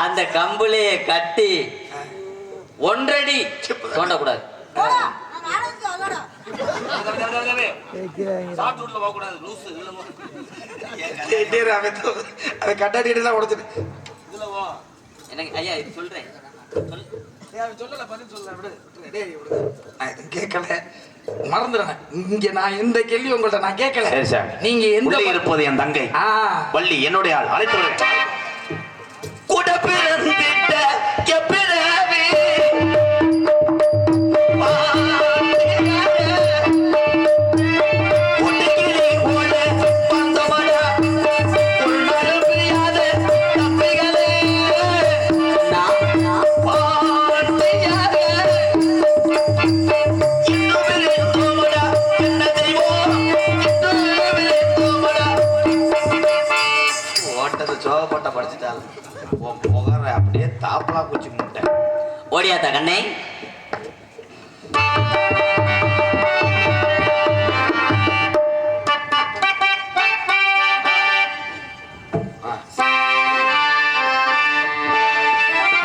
அந்த கம்புலைய கட்டி 1 அடி தோண்டக்கூடாது. போடா, நான் ஆரம்பிச்சு அதோட. சாப்பிட்டு போக கூடாது. லூசு இதுல போ. டேய், டேய், அவன் கட்டாடிட்டு தான் உடைச்சிட்டு. இதுல போ. எனக்கு ஐயா இது சொல்றேன். டேய், அவன் சொல்லல, பதில் சொல்லல. விடு. டேய், விடு. நான் எதுவும் கேட்கல. மறந்துடுறேன். இங்க நான் எந்த கேள்வி உங்கள்ட்ட நான் கேட்கல. சரி சார். நீங்க எந்த இருப்பது என் தங்கை ஆ. வள்ளி, என்னுடைய ஆள். அழைத்து வருகிறேன். கூட பிறந்திட்ட எப்பிறவி சோகப்பட்ட படிச்சுட்டாள். முகர அப்படியே தாப்பலா பூச்சி முட்டை. ஓடியாத்தா கண்ணே.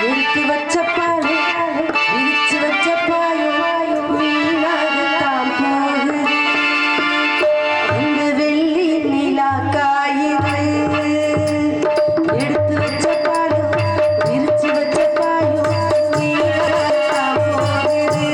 எடுத்து வச்ச பாரு, விரிச்சு வச்ச பாயும் வீணாகத்தான் போகுது. அந்த வெள்ளி நிலா காயுது. எடுத்து வச்ச பாரு, விரிச்சு வச்ச பாயும் வீணாகத்தான் போகுது.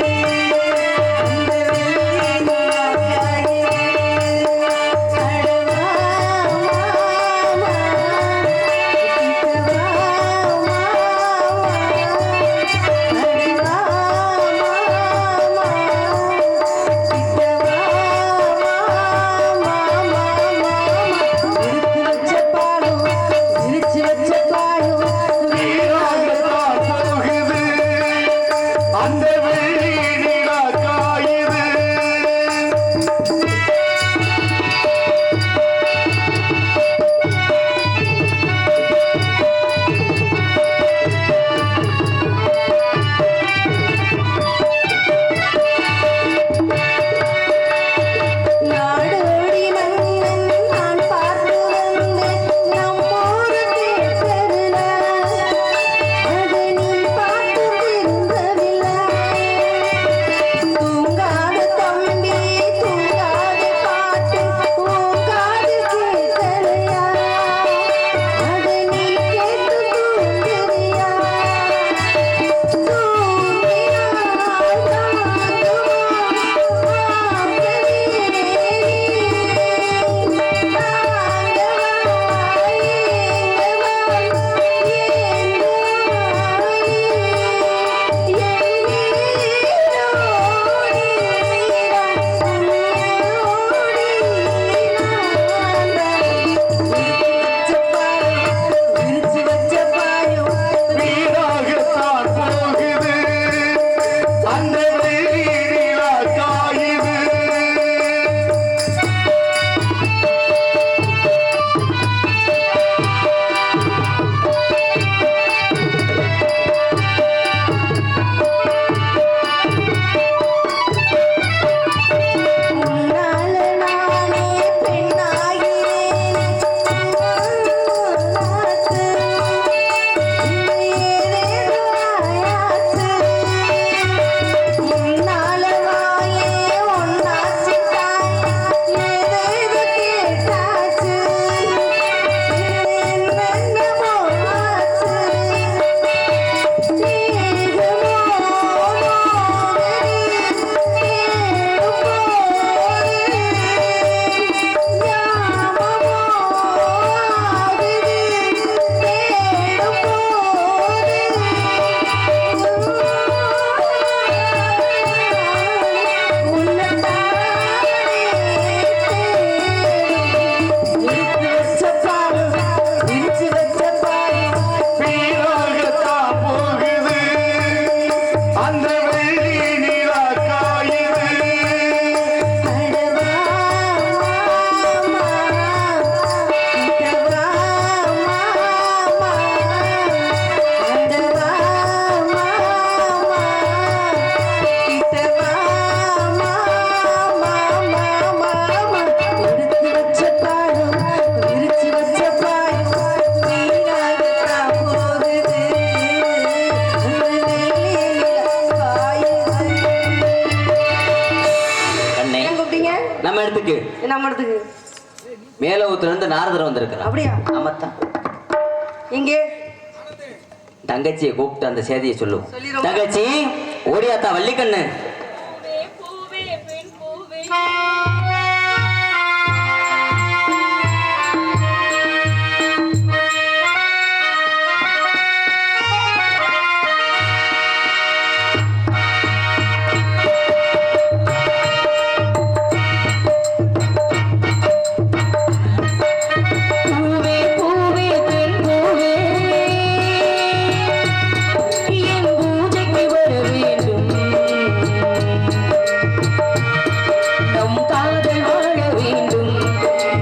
அந்த வெள்ளி நிலா காயுது. அடவா கண்ணே நம்ம இடத்துக்கு நம்ம இடத்துக்கு மேலோகத்துல இருந்து நாரதர் வந்திருக்கிறார். அப்படியா? ஆமாத்தான். இங்கே தங்கச்சியை கூப்பிட்டு அந்த செய்தியை சொல்லுவோம். சொல்லிடுவோம். தங்கச்சி ஓடியாத்தா வள்ளிக்கண்ணு. பூவே பூவே பெண் பூவே என் பூஜைக்கு வர வேண்டும். நம் காதல் வாழ வேண்டும்.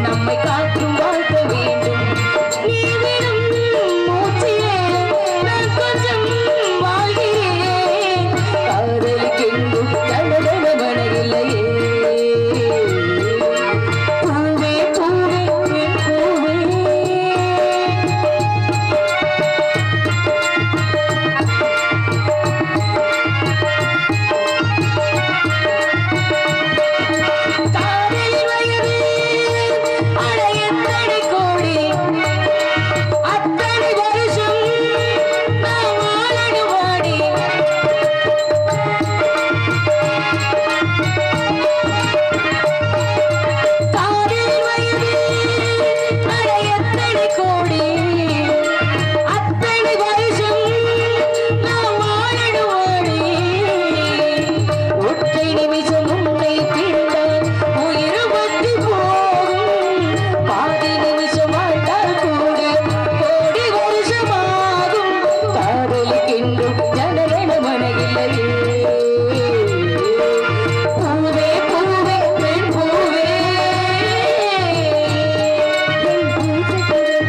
நம்மை காற்றும் வாழ்த்த வேண்டும். நீ விடும் மூச்சிலே நான் கொஞ்சம் வாழ்கிறேன். காதலுக்கெங்கும் தடதட மனதில்லையே. பூவே பூவே பெண் பூவே காதல் வயது அட எத்தனை கோடி அத்தனை வருஷம் நாம் வாழணும் வாடி. காதல் வயது அட எத்தனை கோடி அத்தனை வருஷம் நாம் வாழணும் வாடி. ஒற்றை நிமிஷம் உன்னை பிரிந்தால் உயிர் பற்றி போகும். பாதி நிமிஷம் வாழ்ந்தால் கூட கோடி வருஷமாகும். காதலுக்கென்றும் ஜனகண மனதில்லையே. பூவே பூவே பெண் பூவே என் பூஜைக்கு வர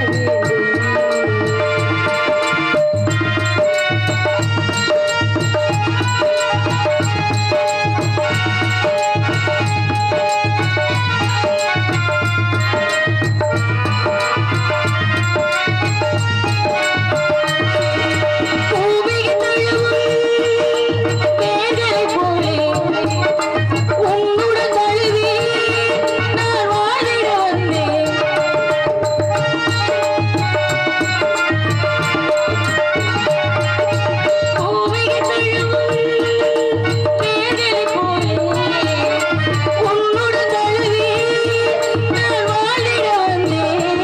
பூமியின் தழுவும் வேர்களை போலே உன்னுடன் தழுவி நான் வாழிட வந்தேன். பூமியின் தழுவும் வேர்களை போலே உன்னுடன் தழுவி நான் வாழிட வந்தேன்.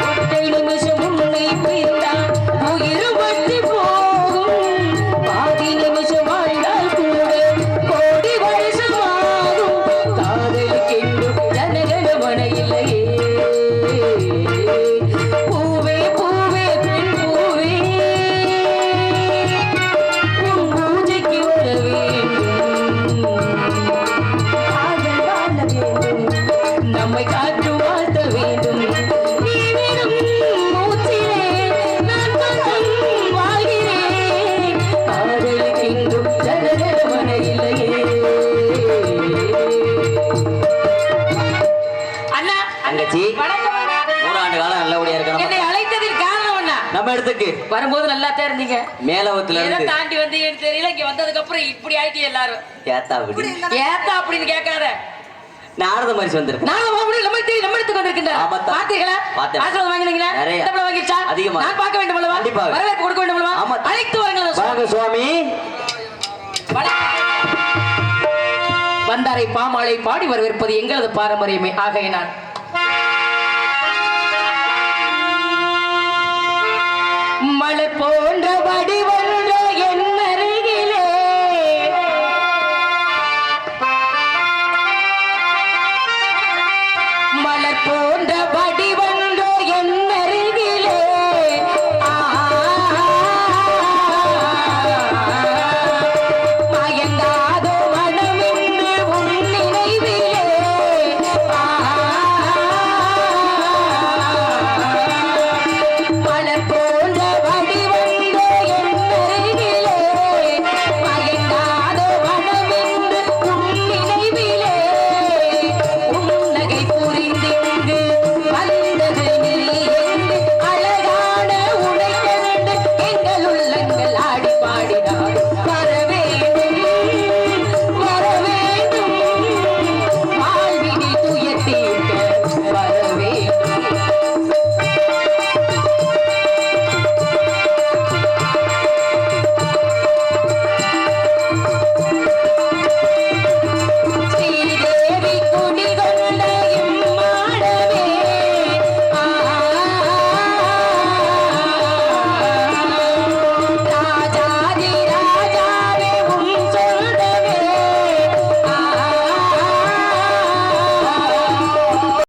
ஒற்றை நிமிஷம் உன்னை பிரிந்தால் உயிர் பற்றி போகும். பாதி நிமிஷம் வாழ்ந்தால் கூட கோடி வருஷமாகும். காதலுக்கென்றும் ஜனகண மன இல்லையே. பூவே பூவே பெண் பூவே உன் பூஜைக்கு வர வேண்டும். காதல் வாழ வேண்டும். நம்மை காற்று வாழ்த்த வேண்டும். நீ விடும் மூச்சிலே நான் கொஞ்சம் வாழ்கிறேன். காதலுக்கென்றும் ஜனகண மன இல்லையே. அண்ணா தங்கச்சி வணக்கம். 100 ஆண்டு காலம் நல்லபடியா என்னை இருக்கணும். அழைத்ததில் காரணம் என்ன? நம்ம இடத்துக்கு வரும்போது நல்லா தான் இருந்தீங்க. மேலோகத்துல எதை இருந்து தாண்டி வந்தீங்கன்னு தெரியல. இங்க வந்ததுக்கு அப்புறம் இப்படி ஆயிட்டு எல்லாரும். ஏத்தா அப்படி ஏத்தா அப்படின்னு கேட்காத. நாரத மாதிரி வந்திருக்கு. நாங்க மறுபடியும் நம்ம இடத்துக்கு வந்திருக்கின்ற ஆமாத்தா. பாத்தீங்களா? பார்த்தேன். ஆசீர்வாதம் வாங்கினீங்களா? நிறைய. இந்த படம் வாங்கிடுச்சா? அதிகமா. நான் பார்க்க வேண்டும் அல்லவா? கண்டிப்பாக. வரவேற்பு கொடுக்க வேண்டும் அல்லவா? ஆமா. அழைத்து வாருங்கள். வாங்க சுவாமி. வந்தாரை பாமாலை பாடி வரவேற்பது எங்களது பாரம்பரியமே. ஆகையினால்